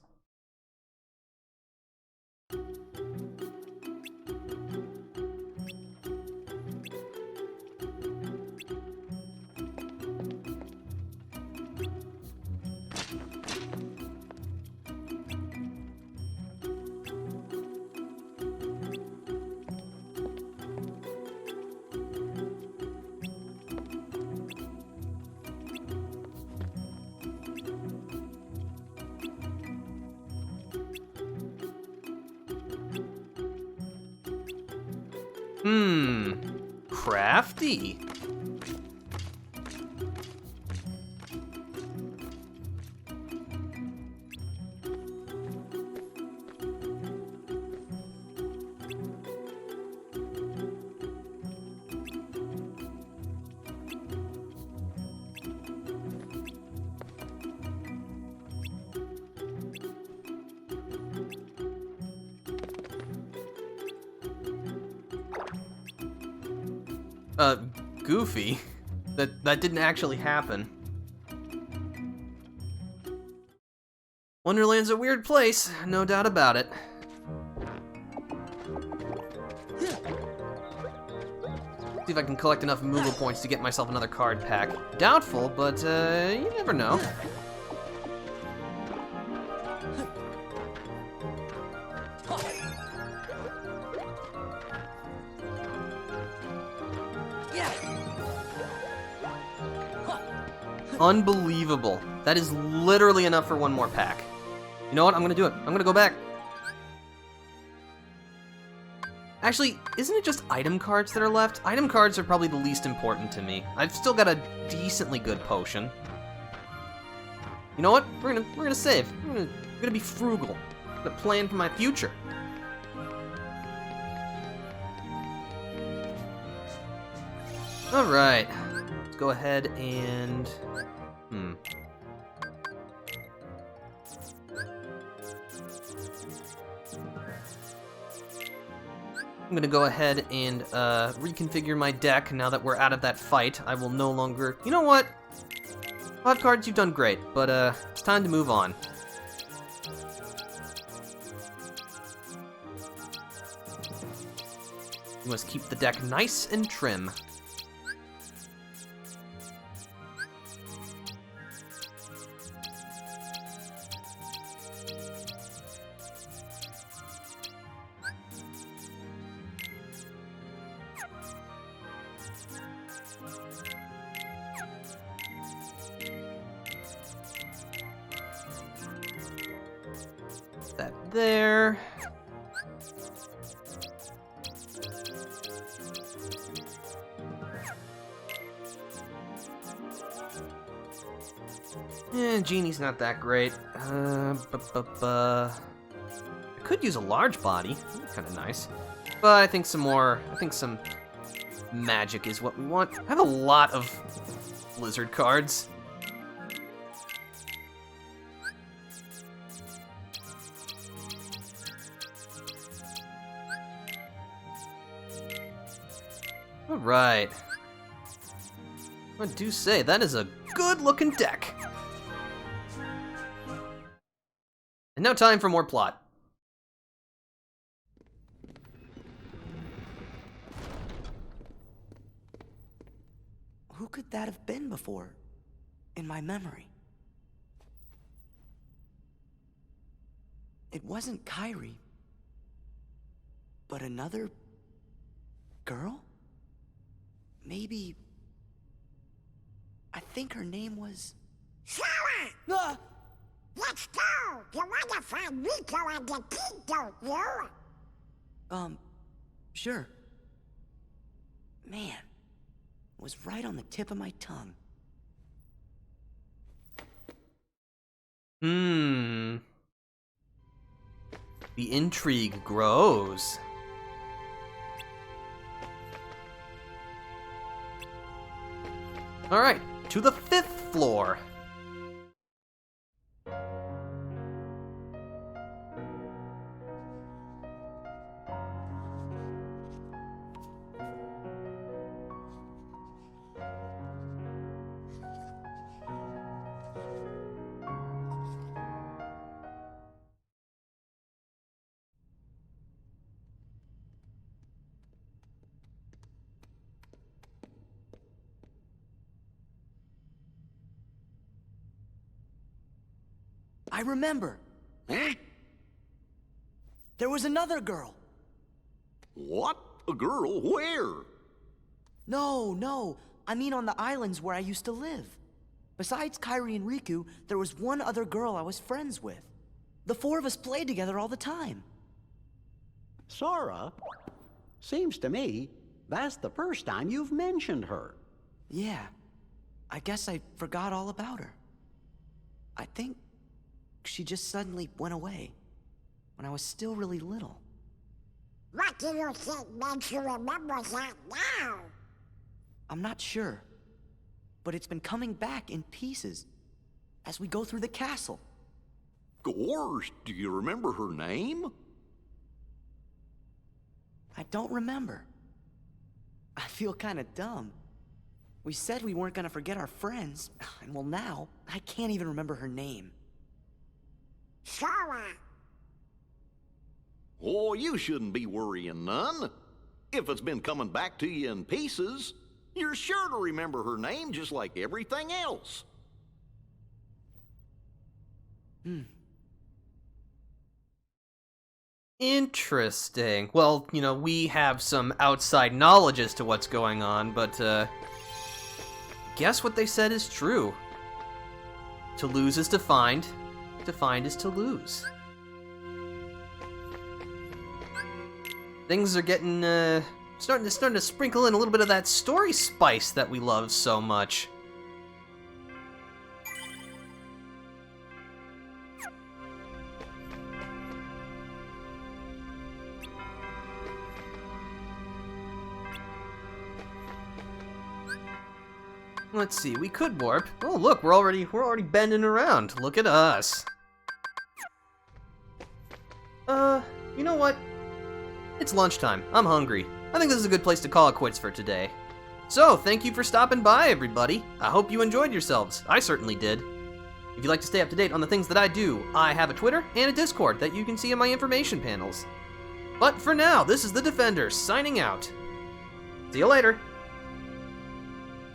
A: Crafty. Goofy. That didn't actually happen. Wonderland's a weird place, no doubt about it. See if I can collect enough Moogle points to get myself another card pack. Doubtful, but you never know. Unbelievable. That is literally enough for one more pack. You know what? I'm gonna do it. I'm gonna go back. Actually, isn't it just item cards that are left? Item cards are probably the least important to me. I've still got a decently good potion. You know what? We're gonna save. We're gonna be frugal. I'm gonna plan for my future. All right. Let's go ahead and I'm gonna go ahead and reconfigure my deck now that we're out of that fight. I will no longer... You know what? Hot cards, you've done great, but it's time to move on. We must keep the deck nice and trim. That there. Genie's not that great. I could use a large body. That'd be kind of nice. But I think some magic is what we want. I have a lot of Blizzard cards. All right. I do say that is a good-looking deck. And now time for more plot.
B: Who could that have been before, in my memory? It wasn't Kairi, but another girl? Maybe... I think her name was...
D: Sora! Let's go! You wanna find Rico and the kid, don't you?
B: Sure. Man, it was right on the tip of my tongue.
A: The intrigue grows. All right, to the 5th floor.
B: I remember.
E: Huh?
B: There was another girl.
E: What? A girl? Where?
B: No. I mean on the islands where I used to live. Besides Kairi and Riku, there was one other girl I was friends with. The four of us played together all the time.
H: Sora? Seems to me that's the first time you've mentioned her.
B: Yeah. I guess I forgot all about her. I think she just suddenly went away when I was still really little.
D: What do you think makes you remember that now?
B: I'm not sure, but it's been coming back in pieces as we go through the castle.
E: Gorge, do you remember her name?
B: I don't remember. I feel kind of dumb. We said we weren't gonna forget our friends, and well now, I can't even remember her name.
D: Sora.
E: Oh, you shouldn't be worrying none. If it's been coming back to you in pieces, you're sure to remember her name just like everything else.
A: Interesting. Well, we have some outside knowledge as to what's going on, but, guess what they said is true. To lose is to find is to lose. Things are getting, starting to sprinkle in a little bit of that story spice that we love so much. Let's see, we could warp. Oh, look, we're already bending around. Look at us. You know what? It's lunchtime. I'm hungry. I think this is a good place to call it quits for today. So, thank you for stopping by, everybody. I hope you enjoyed yourselves. I certainly did. If you'd like to stay up to date on the things that I do, I have a Twitter and a Discord that you can see in my information panels. But for now, this is the Defender signing out. See you later.